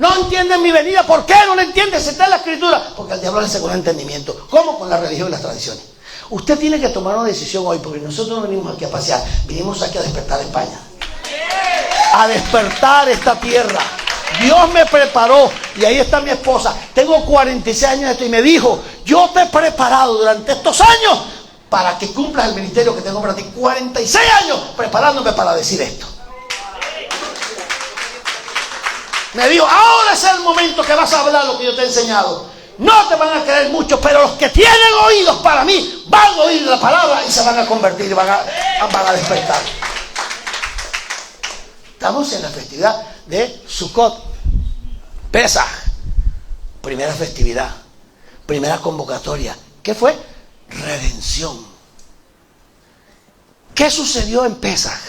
No entienden mi venida. ¿Por qué no lo entienden? Si está en la Escritura. Porque al diablo le cegó el entendimiento. ¿Cómo? Con la religión y las tradiciones. Usted tiene que tomar una decisión hoy, porque nosotros no venimos aquí a pasear, vinimos aquí a despertar España, a despertar esta tierra. Dios me preparó, y ahí está mi esposa. Tengo 46 años de esto, y me dijo: yo te he preparado durante estos años para que cumplas el ministerio que tengo para ti. 46 años preparándome para decir esto. Me dijo: ahora es el momento que vas a hablar lo que yo te he enseñado. No te van a creer mucho, pero los que tienen oídos para mí van a oír la palabra y se van a convertir y van a despertar. Estamos en la festividad de Sukkot, Pesaj, primera festividad, primera convocatoria. ¿Qué fue? Redención. ¿Qué sucedió en Pesaj?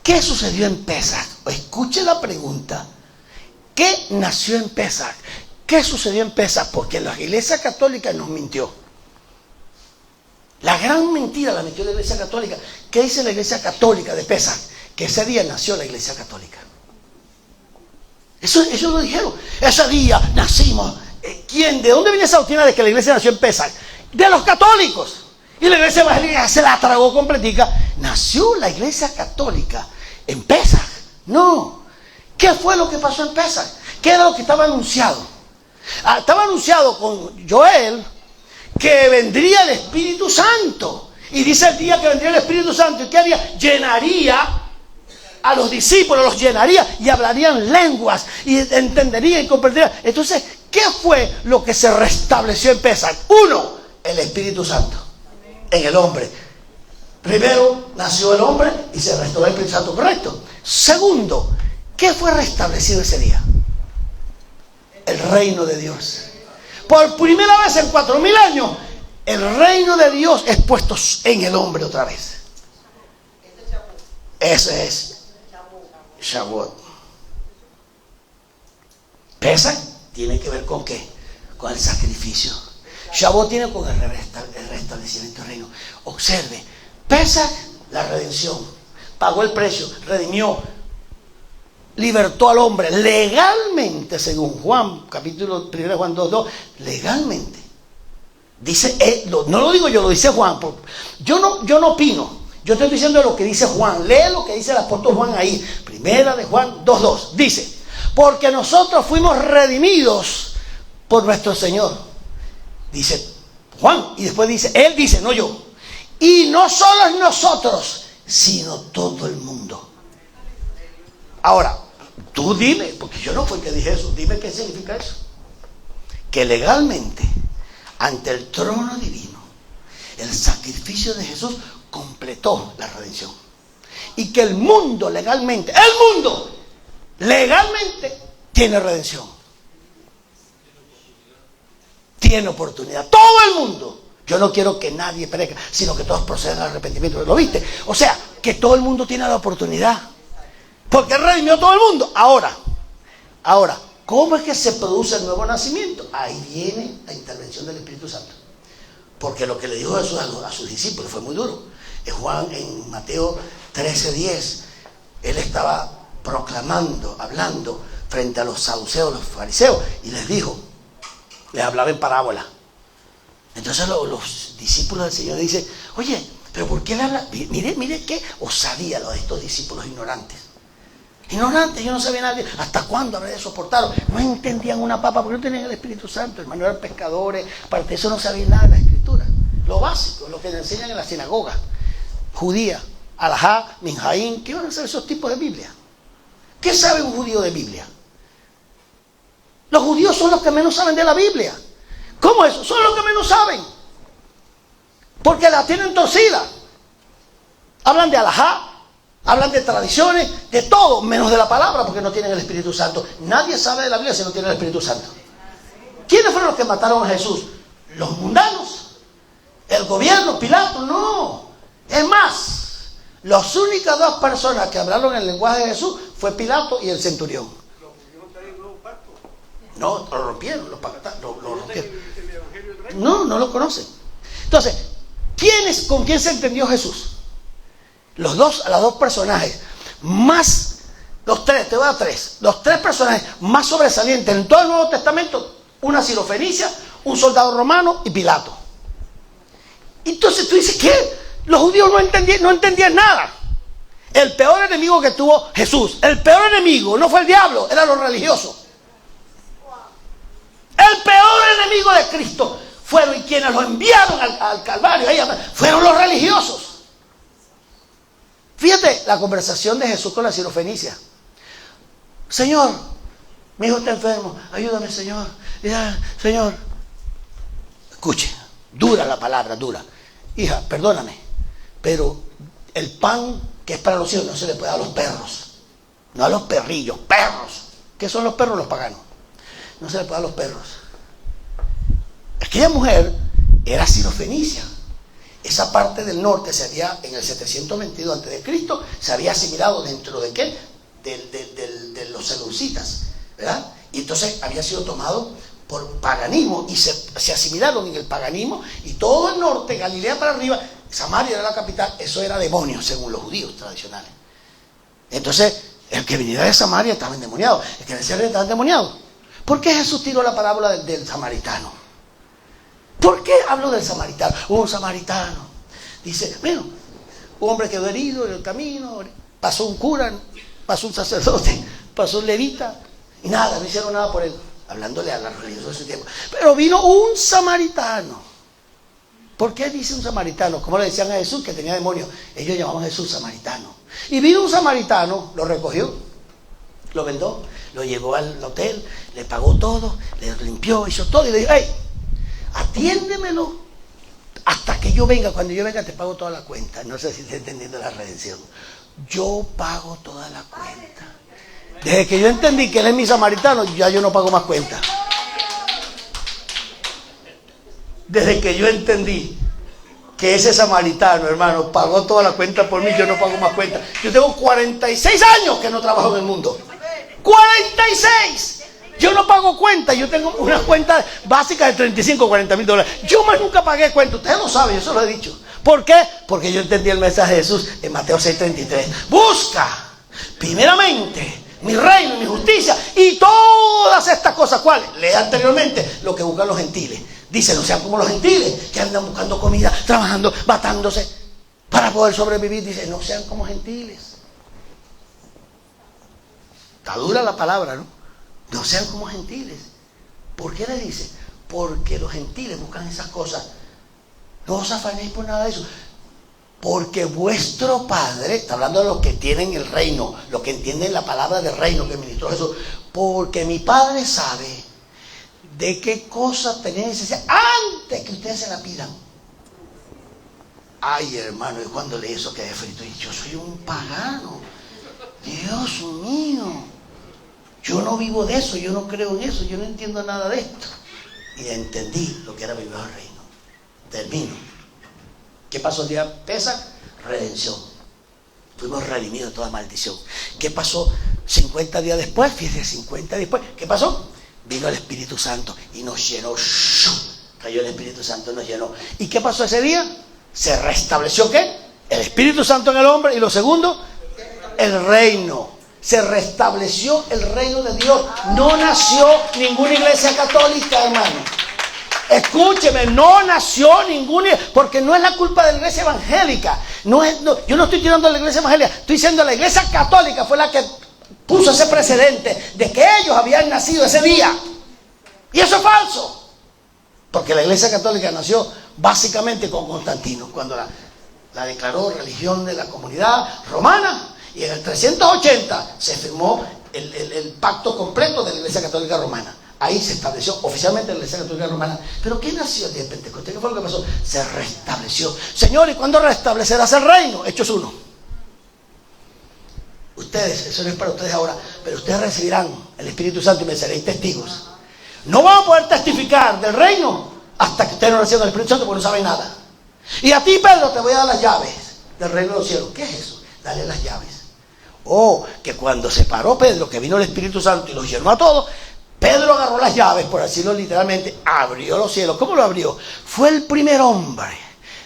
¿Qué sucedió en Pesaj? Escuche la pregunta. ¿Qué nació en Pesaj? ¿Qué sucedió en Pesaj? Porque la Iglesia Católica nos mintió. La gran mentira la metió la Iglesia Católica. ¿Qué dice la Iglesia Católica de Pesaj? Que ese día nació la Iglesia Católica. Eso lo dijeron. Ese día nacimos. ¿Quién? ¿De dónde viene esa doctrina de que la Iglesia nació en Pesaj? De los católicos. Y la Iglesia Evangélica se la tragó completica. ¿Nació la Iglesia Católica en Pesaj? No. ¿Qué fue lo que pasó en Pesaj? ¿Qué era lo que estaba anunciado? Estaba anunciado con Joel que vendría el Espíritu Santo. Y dice el día que vendría el Espíritu Santo, ¿y qué haría? Llenaría a los discípulos, los llenaría y hablarían lenguas y entenderían y comprenderían. Entonces, ¿qué fue lo que se restableció en Pesaj? Uno, el Espíritu Santo en el hombre. Primero nació el hombre y se restauró el Espíritu Santo, correcto. Segundo, ¿qué fue restablecido ese día? El reino de Dios. Por primera vez en 4000 años, el reino de Dios es puesto en el hombre otra vez. Ese es Shavuot. Pesaj tiene que ver con ¿qué? Con el sacrificio. Shavuot tiene con el restablecimiento del reino. Observe, Pesaj, la redención, pagó el precio, redimió, libertó al hombre legalmente, según Juan, capítulo 1 Juan 2:2, legalmente. Dice, no lo digo yo, lo dice Juan. Yo no opino. Yo estoy diciendo lo que dice Juan. Lee lo que dice el apóstol Juan ahí. Primera de Juan 2:2. Dice: porque nosotros fuimos redimidos por nuestro Señor. Dice Juan. Y después dice, él dice, no yo. Y no solo nosotros, sino todo el mundo. Ahora, tú dime, porque yo no fui el que dije eso. Dime qué significa eso. Que legalmente, ante el trono divino, el sacrificio de Jesús completó la redención. Y que el mundo legalmente tiene redención. Tiene oportunidad. Todo el mundo. Yo no quiero que nadie perezca, sino que todos procedan al arrepentimiento. ¿Lo viste? O sea, que todo el mundo tiene la oportunidad. Porque redimió a todo el mundo. Ahora, ¿cómo es que se produce el nuevo nacimiento? Ahí viene la intervención del Espíritu Santo. Porque lo que le dijo Jesús a sus discípulos fue muy duro. Juan, en Mateo 13:10, él estaba proclamando, hablando frente a los saduceos, los fariseos, y les dijo, les hablaba en parábola. Entonces los discípulos del Señor dicen: oye, pero ¿por qué le habla? Mire qué osadía los de estos discípulos ignorantes. Ignorantes, yo no sabía nada. ¿Hasta cuándo habré de soportarlo? No entendían una papa porque no tenían el Espíritu Santo, hermano, eran pescadores, para eso no sabían nada de la Escritura. Lo básico, lo que le enseñan en la sinagoga judía, alajá, minjaín. ¿Qué van a hacer esos tipos de Biblia? ¿Qué sabe un judío de Biblia? Los judíos son los que menos saben de la Biblia. ¿Cómo eso? Son los que menos saben. Porque la tienen torcida. Hablan de alajá, hablan de tradiciones, de todo, menos de la palabra, porque no tienen el Espíritu Santo. Nadie sabe de la Biblia si no tiene el Espíritu Santo. ¿Quiénes fueron los que mataron a Jesús? ¿Los mundanos? ¿El gobierno? ¿Pilato? No. Es más, las únicas dos personas que hablaron el lenguaje de Jesús fue Pilato y el centurión. No, lo rompieron, lo rompieron. No lo conocen. Entonces, ¿con quién se entendió Jesús? Las dos personajes más, los tres, te voy a dar tres. Los tres personajes más sobresalientes en todo el Nuevo Testamento: una sirofenicia, un soldado romano y Pilato. Entonces tú dices, ¿qué? Los judíos no entendían nada. El peor enemigo que tuvo Jesús, el peor enemigo no fue el diablo, eran los religiosos. El peor enemigo de Cristo fueron quienes lo enviaron al Calvario, fueron los religiosos. Fíjate la conversación de Jesús con la sirofenicia. Señor, mi hijo está enfermo, ayúdame, Señor. Señor, escuche, dura la palabra, dura. Hija, perdóname, pero el pan que es para los hijos no se le puede dar a los perros, no a los perrillos, perros. ¿Qué son los perros? Los paganos. No se le puede dar a los perros. Aquella mujer era sirofenicia. Esa parte del norte se había, en el 722 a.C., se había asimilado dentro de ¿qué? De los seleucitas, ¿verdad? Y entonces había sido tomado por paganismo y se asimilaron en el paganismo, y todo el norte, Galilea para arriba, Samaria era la capital, eso era demonio según los judíos tradicionales. Entonces el que viniera de Samaria estaba endemoniado, el que decía estaba endemoniado. ¿Por qué Jesús tiró la parábola del samaritano? ¿Por qué hablo del samaritano? Un samaritano dice, bueno, un hombre quedó herido en el camino, pasó un cura, pasó un sacerdote, pasó un levita, y nada, no hicieron nada por él, hablándole a la religiosos de ese tiempo. Pero vino un samaritano. ¿Por qué dice un samaritano? Como le decían a Jesús que tenía demonios, ellos llamaban a Jesús samaritano. Y vino un samaritano, lo recogió, lo vendó, lo llevó al hotel, le pagó todo, le limpió, hizo todo, y le dijo, hey, atiéndemelo hasta que yo venga. Cuando yo venga te pago toda la cuenta. No sé si está entendiendo la redención. Yo pago toda la cuenta. Desde que yo entendí que él es mi samaritano, ya yo no pago más cuenta. Desde que yo entendí que ese samaritano, hermano, pagó toda la cuenta por mí, yo no pago más cuenta. Yo tengo 46 años que no trabajo en el mundo. 46. Yo no pago cuenta, yo tengo una cuenta básica de 35 o 40 mil dólares. Yo más nunca pagué cuenta, ustedes lo saben, yo se lo he dicho. ¿Por qué? Porque yo entendí el mensaje de Jesús en Mateo 6:33. Busca primeramente mi reino y mi justicia, y todas estas cosas, ¿cuáles? Leí anteriormente lo que buscan los gentiles. Dice, no sean como los gentiles que andan buscando comida, trabajando, matándose para poder sobrevivir. Dice, no sean como gentiles. Está dura la palabra, ¿no? No sean como gentiles. ¿Por qué le dice? Porque los gentiles buscan esas cosas. No os afanéis por nada de eso. Porque vuestro Padre, está hablando de los que tienen el reino, los que entienden la palabra de reino que ministró Jesús. Porque mi Padre sabe de qué cosa tenéis necesidad antes que ustedes se la pidan. Ay, hermano, y cuando leí eso quedé frito. Y yo soy un pagano. Dios mío. Yo no vivo de eso, yo no creo en eso, yo no entiendo nada de esto. Y entendí lo que era vivir el reino. Termino. ¿Qué pasó el día Pesaj? Redención. Fuimos redimidos de toda maldición. ¿Qué pasó 50 días después? Fíjense, 50 días después. ¿Qué pasó? Vino el Espíritu Santo y nos llenó. Cayó el Espíritu Santo y nos llenó. ¿Y qué pasó ese día? Se restableció ¿qué? El Espíritu Santo en el hombre. Y lo segundo, el reino. Se restableció el reino de Dios. No nació ninguna iglesia católica, hermano. Escúcheme, no nació ninguna, porque no es la culpa de la iglesia evangélica. Yo no estoy tirando a la iglesia evangélica, estoy diciendo la iglesia católica fue la que puso ese precedente de que ellos habían nacido ese día. Y eso es falso. Porque la iglesia católica nació básicamente con Constantino, cuando la declaró religión de la comunidad romana. Y en el 380 se firmó el pacto completo de la Iglesia Católica Romana. Ahí se estableció oficialmente la Iglesia Católica Romana. ¿Pero qué nació el día de Pentecostés? ¿Qué fue lo que pasó? Se restableció. Señor, ¿y cuándo restablecerás el reino? Hechos 1. Ustedes, eso no es para ustedes ahora, pero ustedes recibirán el Espíritu Santo y me seréis testigos. No van a poder testificar del reino hasta que ustedes no reciban el Espíritu Santo, porque no saben nada. Y a ti, Pedro, te voy a dar las llaves del reino de los cielos. ¿Qué es eso? Dale las llaves. Que cuando se paró Pedro, que vino el Espíritu Santo y los llenó a todos, Pedro agarró las llaves, por decirlo literalmente, abrió los cielos. ¿Cómo lo abrió? Fue el primer hombre,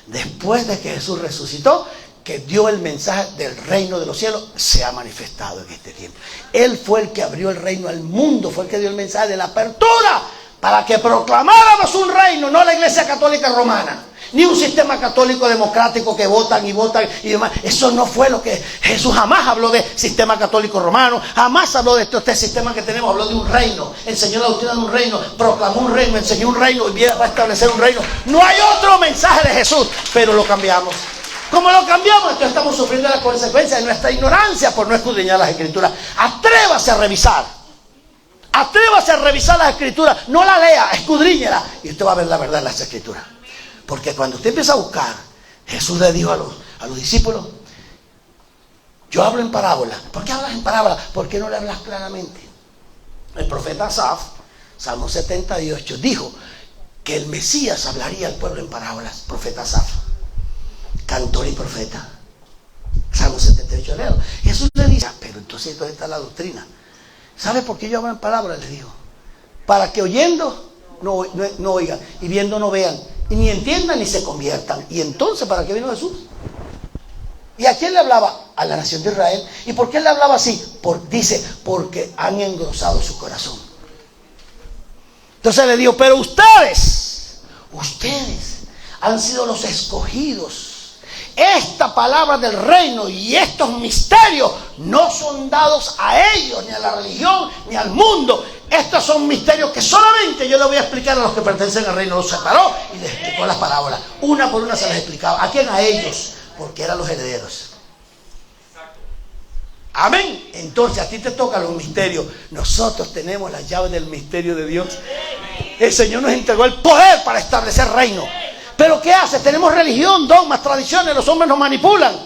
después de que Jesús resucitó, que dio el mensaje del reino de los cielos. Se ha manifestado en este tiempo. Él fue el que abrió el reino al mundo, fue el que dio el mensaje de la apertura, para que proclamáramos un reino, no la Iglesia Católica Romana. ni un sistema católico democrático que votan y votan y demás. Eso no fue lo que Jesús jamás habló de sistema católico romano, jamás habló de este sistema que tenemos, habló de un reino, enseñó la doctrina de un reino, proclamó un reino, enseñó un reino y viene a establecer un reino. No hay otro mensaje de Jesús, pero lo cambiamos. Como lo cambiamos, entonces estamos sufriendo las consecuencias de nuestra ignorancia por no escudriñar las Escrituras. Atrévase a revisar. Atrévase a revisar las Escrituras. No la lea, escudriñela. Y usted va a ver la verdad en las Escrituras. Porque cuando usted empieza a buscar, Jesús le dijo a los discípulos: yo hablo en parábolas. ¿Por qué hablas en parábolas? ¿Por qué no le hablas claramente? El profeta Asaf, Salmo 78, dijo que el Mesías hablaría al pueblo en parábolas. Profeta Asaf, cantor y profeta. Salmo 78, leo. Jesús le dice: pero entonces ¿dónde está la doctrina? ¿Sabe por qué yo hablo en palabras? Le digo: para que oyendo no oigan, y viendo no vean, y ni entiendan ni se conviertan. Y entonces, ¿para qué vino Jesús? ¿Y a quién le hablaba? A la nación de Israel. ¿Y por qué le hablaba así? Dice, porque han engrosado su corazón. Entonces le digo: pero ustedes han sido los escogidos. Esta palabra del reino y estos misterios no son dados a ellos, ni a la religión, ni al mundo. Estos son misterios que solamente yo le voy a explicar a los que pertenecen al reino. Los separó y les explicó las parábolas. Una por una se las explicaba. ¿A quién? A ellos, porque eran los herederos. Amén. Entonces a ti te tocan los misterios. Nosotros tenemos las llaves del misterio de Dios. El Señor nos entregó el poder para establecer reino. Pero ¿qué hace? Tenemos religión, dogmas, tradiciones. Los hombres nos manipulan.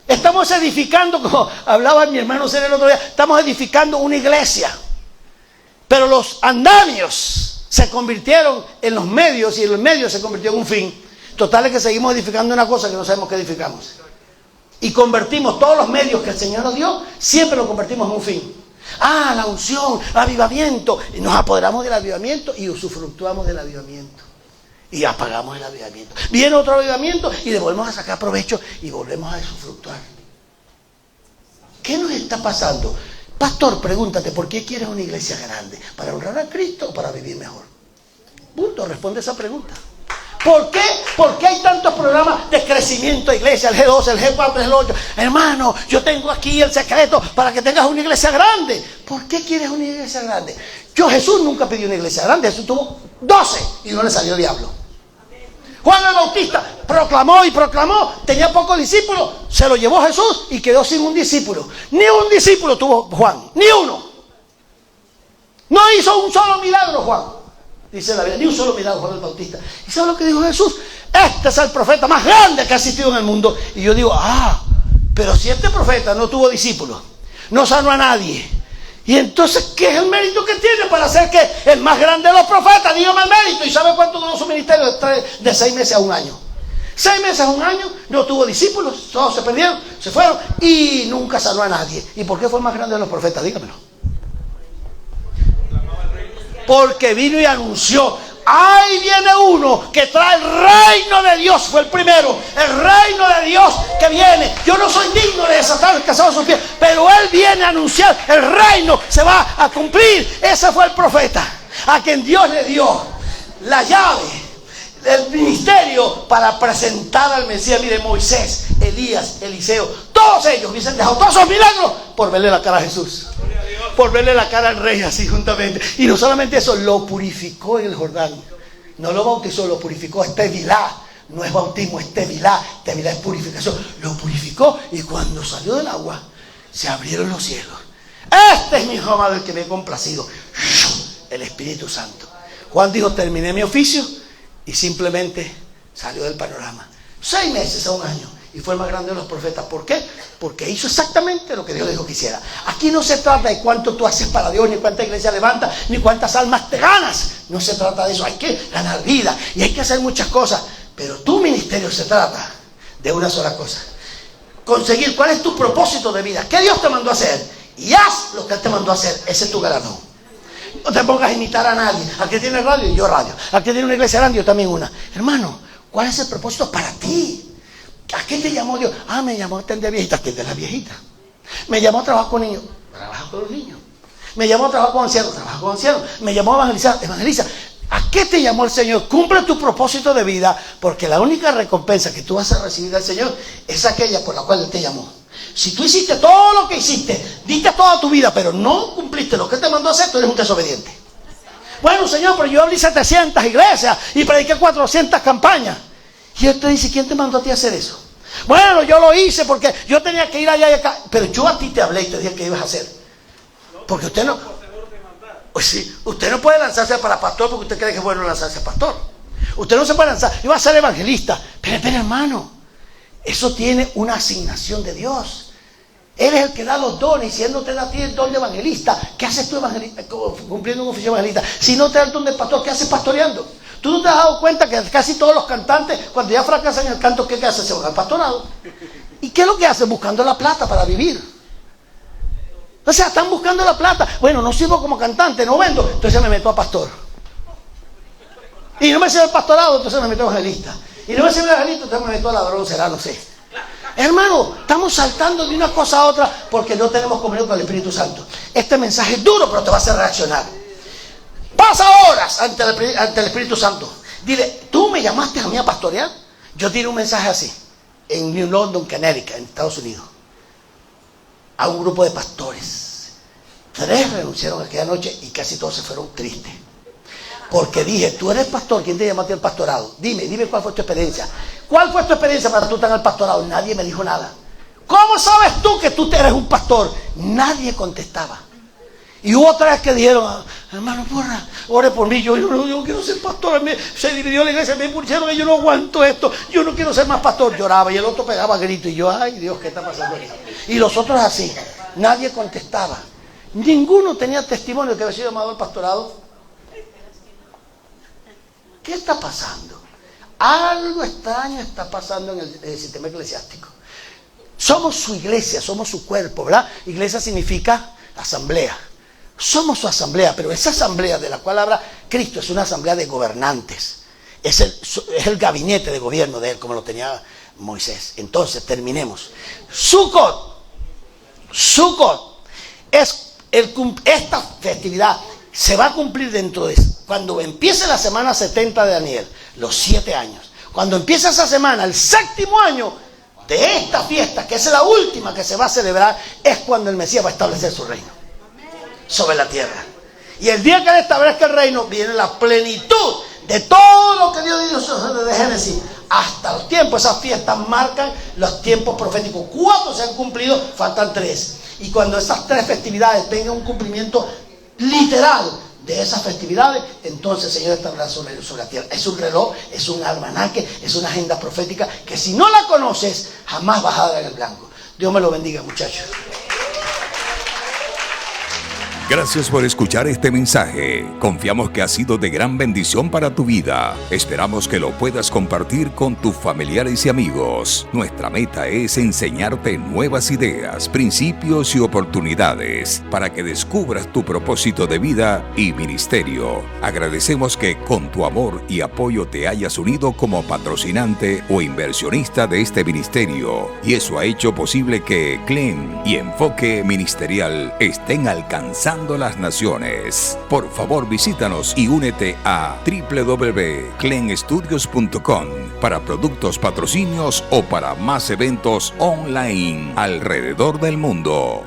Estamos edificando, como hablaba mi hermano Cere el otro día, estamos edificando una iglesia. Pero los andamios se convirtieron en los medios, y el medio se convirtió en un fin. Total es que seguimos edificando una cosa que no sabemos qué edificamos. Y convertimos todos los medios que el Señor nos dio, siempre lo convertimos en un fin. La unción, avivamiento. Y nos apoderamos del avivamiento y usufructuamos del avivamiento. Y apagamos el avivamiento. Viene otro avivamiento y le volvemos a sacar provecho y volvemos a usufructuar. ¿Qué nos está pasando? Pastor, pregúntate, ¿por qué quieres una iglesia grande? ¿Para honrar a Cristo o para vivir mejor? Punto, responde esa pregunta. ¿Por qué? ¿Por qué hay tantos programas de crecimiento de iglesia? El G12, el G4, el G8. Hermano, yo tengo aquí el secreto para que tengas una iglesia grande. ¿Por qué quieres una iglesia grande? Jesús nunca pidió una iglesia grande. Jesús tuvo 12 y no le salió diablo. Juan el Bautista proclamó y proclamó, tenía pocos discípulos, se lo llevó Jesús y quedó sin un discípulo. Ni un discípulo tuvo Juan, ni uno. No hizo un solo milagro Juan, dice la Biblia, ni un solo milagro Juan el Bautista. ¿Y sabe lo que dijo Jesús? Este es el profeta más grande que ha existido en el mundo. Y yo digo, pero si este profeta no tuvo discípulos, no sanó a nadie, y entonces, ¿qué es el mérito que tiene para ser que el más grande de los profetas? Dígame el mérito. ¿Y sabe cuánto duró su ministerio? De 6 meses a 1 año. 6 meses a 1 año, no tuvo discípulos, todos se perdieron, se fueron y nunca sanó a nadie. ¿Y por qué fue el más grande de los profetas? Dígamelo. Porque vino y anunció: ahí viene uno que trae el reino de Dios. Fue el primero, el reino de Dios que viene. Yo no soy digno de desatar el cazado de sus pies, pero él viene a anunciar: el reino se va a cumplir. Ese fue el profeta a quien Dios le dio la llave del ministerio para presentar al Mesías. Mire, Moisés, Elías, Eliseo, todos ellos hubiesen dejado todos esos milagros por verle la cara a Jesús, por verle la cara al rey así juntamente. Y no solamente eso, lo purificó en el Jordán. No lo bautizó, lo purificó. Es tevilá, no es bautismo, es tevilá. Tevilá es purificación. Lo purificó y cuando salió del agua se abrieron los cielos. Este es mi hijo amado, el que me he complacido. El Espíritu Santo. Juan dijo: terminé mi oficio, y simplemente salió del panorama. 6 meses a 1 año. Y fue el más grande de los profetas. ¿Por qué? Porque hizo exactamente lo que Dios dijo que hiciera. Aquí no se trata de cuánto tú haces para Dios, ni cuánta iglesia levantas, ni cuántas almas te ganas. No se trata de eso. Hay que ganar vida y hay que hacer muchas cosas. Pero tu ministerio se trata de una sola cosa: conseguir cuál es tu propósito de vida. ¿Qué Dios te mandó a hacer? Y haz lo que Él te mandó a hacer. Ese es tu galardón. No te pongas a imitar a nadie. Al que tiene radio, yo radio. Al que tiene una iglesia grande, yo también una. Hermano, ¿cuál es el propósito para ti? ¿A qué te llamó Dios? Me llamó a atender viejitas, atender a las viejitas. Me llamó a trabajar con niños, trabaja con los niños. Me llamó a trabajar con ancianos, trabaja con ancianos. Me llamó a evangelizar, evangeliza. ¿A qué te llamó el Señor? Cumple tu propósito de vida, porque la única recompensa que tú vas a recibir del Señor es aquella por la cual Él te llamó. Si tú hiciste todo lo que hiciste, diste toda tu vida, pero no cumpliste lo que te mandó a hacer, tú eres un desobediente. Bueno, Señor, pero yo abrí 700 iglesias y prediqué 400 campañas. Y Él te dice, ¿quién te mandó a ti a hacer eso? Bueno, yo lo hice porque yo tenía que ir allá y acá. Pero yo a ti te hablé y te dije que ibas a hacer. Porque usted no... Pues sí, usted no puede lanzarse para pastor porque usted cree que es bueno lanzarse a pastor. Usted no se puede lanzar, yo voy a ser evangelista. Pero espera, hermano, eso tiene una asignación de Dios. Él es el que da los dones. Y si Él no te da a ti el don de evangelista, ¿qué haces tú evangelista, cumpliendo un oficio evangelista? Si no te da el don de pastor, ¿qué haces pastoreando? ¿Tú no te has dado cuenta que casi todos los cantantes, cuando ya fracasan en el canto, ¿qué hacen? Se van al pastorado. ¿Y qué es lo que hacen? Buscando la plata para vivir. O sea, están buscando la plata. Bueno, no sirvo como cantante, no vendo, entonces me meto a pastor. Y no me sirve el pastorado, entonces me meto a evangelista. Y no me sirve el evangelista, entonces me meto a ladrón, será, no sé. Hermano, estamos saltando de una cosa a otra porque no tenemos comunión con el Espíritu Santo. Este mensaje es duro, pero te va a hacer reaccionar. Pasa horas ante el Espíritu Santo. Dile, ¿tú me llamaste a mí a pastorear? Yo tiré un mensaje así, en New London, Connecticut, en Estados Unidos, a un grupo de pastores. 3 renunciaron aquella noche y casi todos se fueron tristes. Porque dije, tú eres pastor, ¿quién te llamaste al pastorado? Dime cuál fue tu experiencia. ¿Cuál fue tu experiencia para tú estar en el pastorado? Nadie me dijo nada. ¿Cómo sabes tú que tú eres un pastor? Nadie contestaba. Y hubo otra vez que dijeron, hermano Porras, ore por mí, yo no quiero ser pastor. Se dividió la iglesia, me pusieron y yo no aguanto esto, yo no quiero ser más pastor. Lloraba y el otro pegaba gritos y yo, ay Dios, ¿qué está pasando aquí? Y los otros así, nadie contestaba. Ninguno tenía testimonio de que había sido llamado al pastorado. ¿Qué está pasando? Algo extraño está pasando en el sistema eclesiástico. Somos su iglesia, somos su cuerpo, ¿verdad? Iglesia significa asamblea. Somos su asamblea, pero esa asamblea de la cual habla Cristo es una asamblea de gobernantes. Es el gabinete de gobierno de Él, como lo tenía Moisés. Entonces, terminemos. Sukkot es esta festividad. Se va a cumplir dentro de eso. Cuando empiece la semana 70 de Daniel, los 7 años. Cuando empiece esa semana, el 7º año de esta fiesta, que es la última que se va a celebrar, es cuando el Mesías va a establecer su reino sobre la tierra. Y el día que Él establezca el reino, viene la plenitud de todo lo que Dios dijo desde Génesis hasta los tiempos. Esas fiestas marcan los tiempos proféticos. 4 se han cumplido, faltan 3. Y cuando esas 3 festividades tengan un cumplimiento literal de esas festividades, entonces el Señor estará sobre la tierra. Es un reloj, es un almanaque, es una agenda profética que si no la conoces, jamás vas a dar en el blanco. Dios me lo bendiga, muchachos. Gracias por escuchar este mensaje. Confiamos que ha sido de gran bendición para tu vida. Esperamos que lo puedas compartir con tus familiares y amigos. Nuestra meta es enseñarte nuevas ideas, principios y oportunidades para que descubras tu propósito de vida y ministerio. Agradecemos que con tu amor y apoyo te hayas unido como patrocinante o inversionista de este ministerio. Y eso ha hecho posible que CLEN y Enfoque Ministerial estén alcanzando las naciones. Por favor, visítanos y únete a www.clenstudios.com para productos, patrocinios o para más eventos online alrededor del mundo.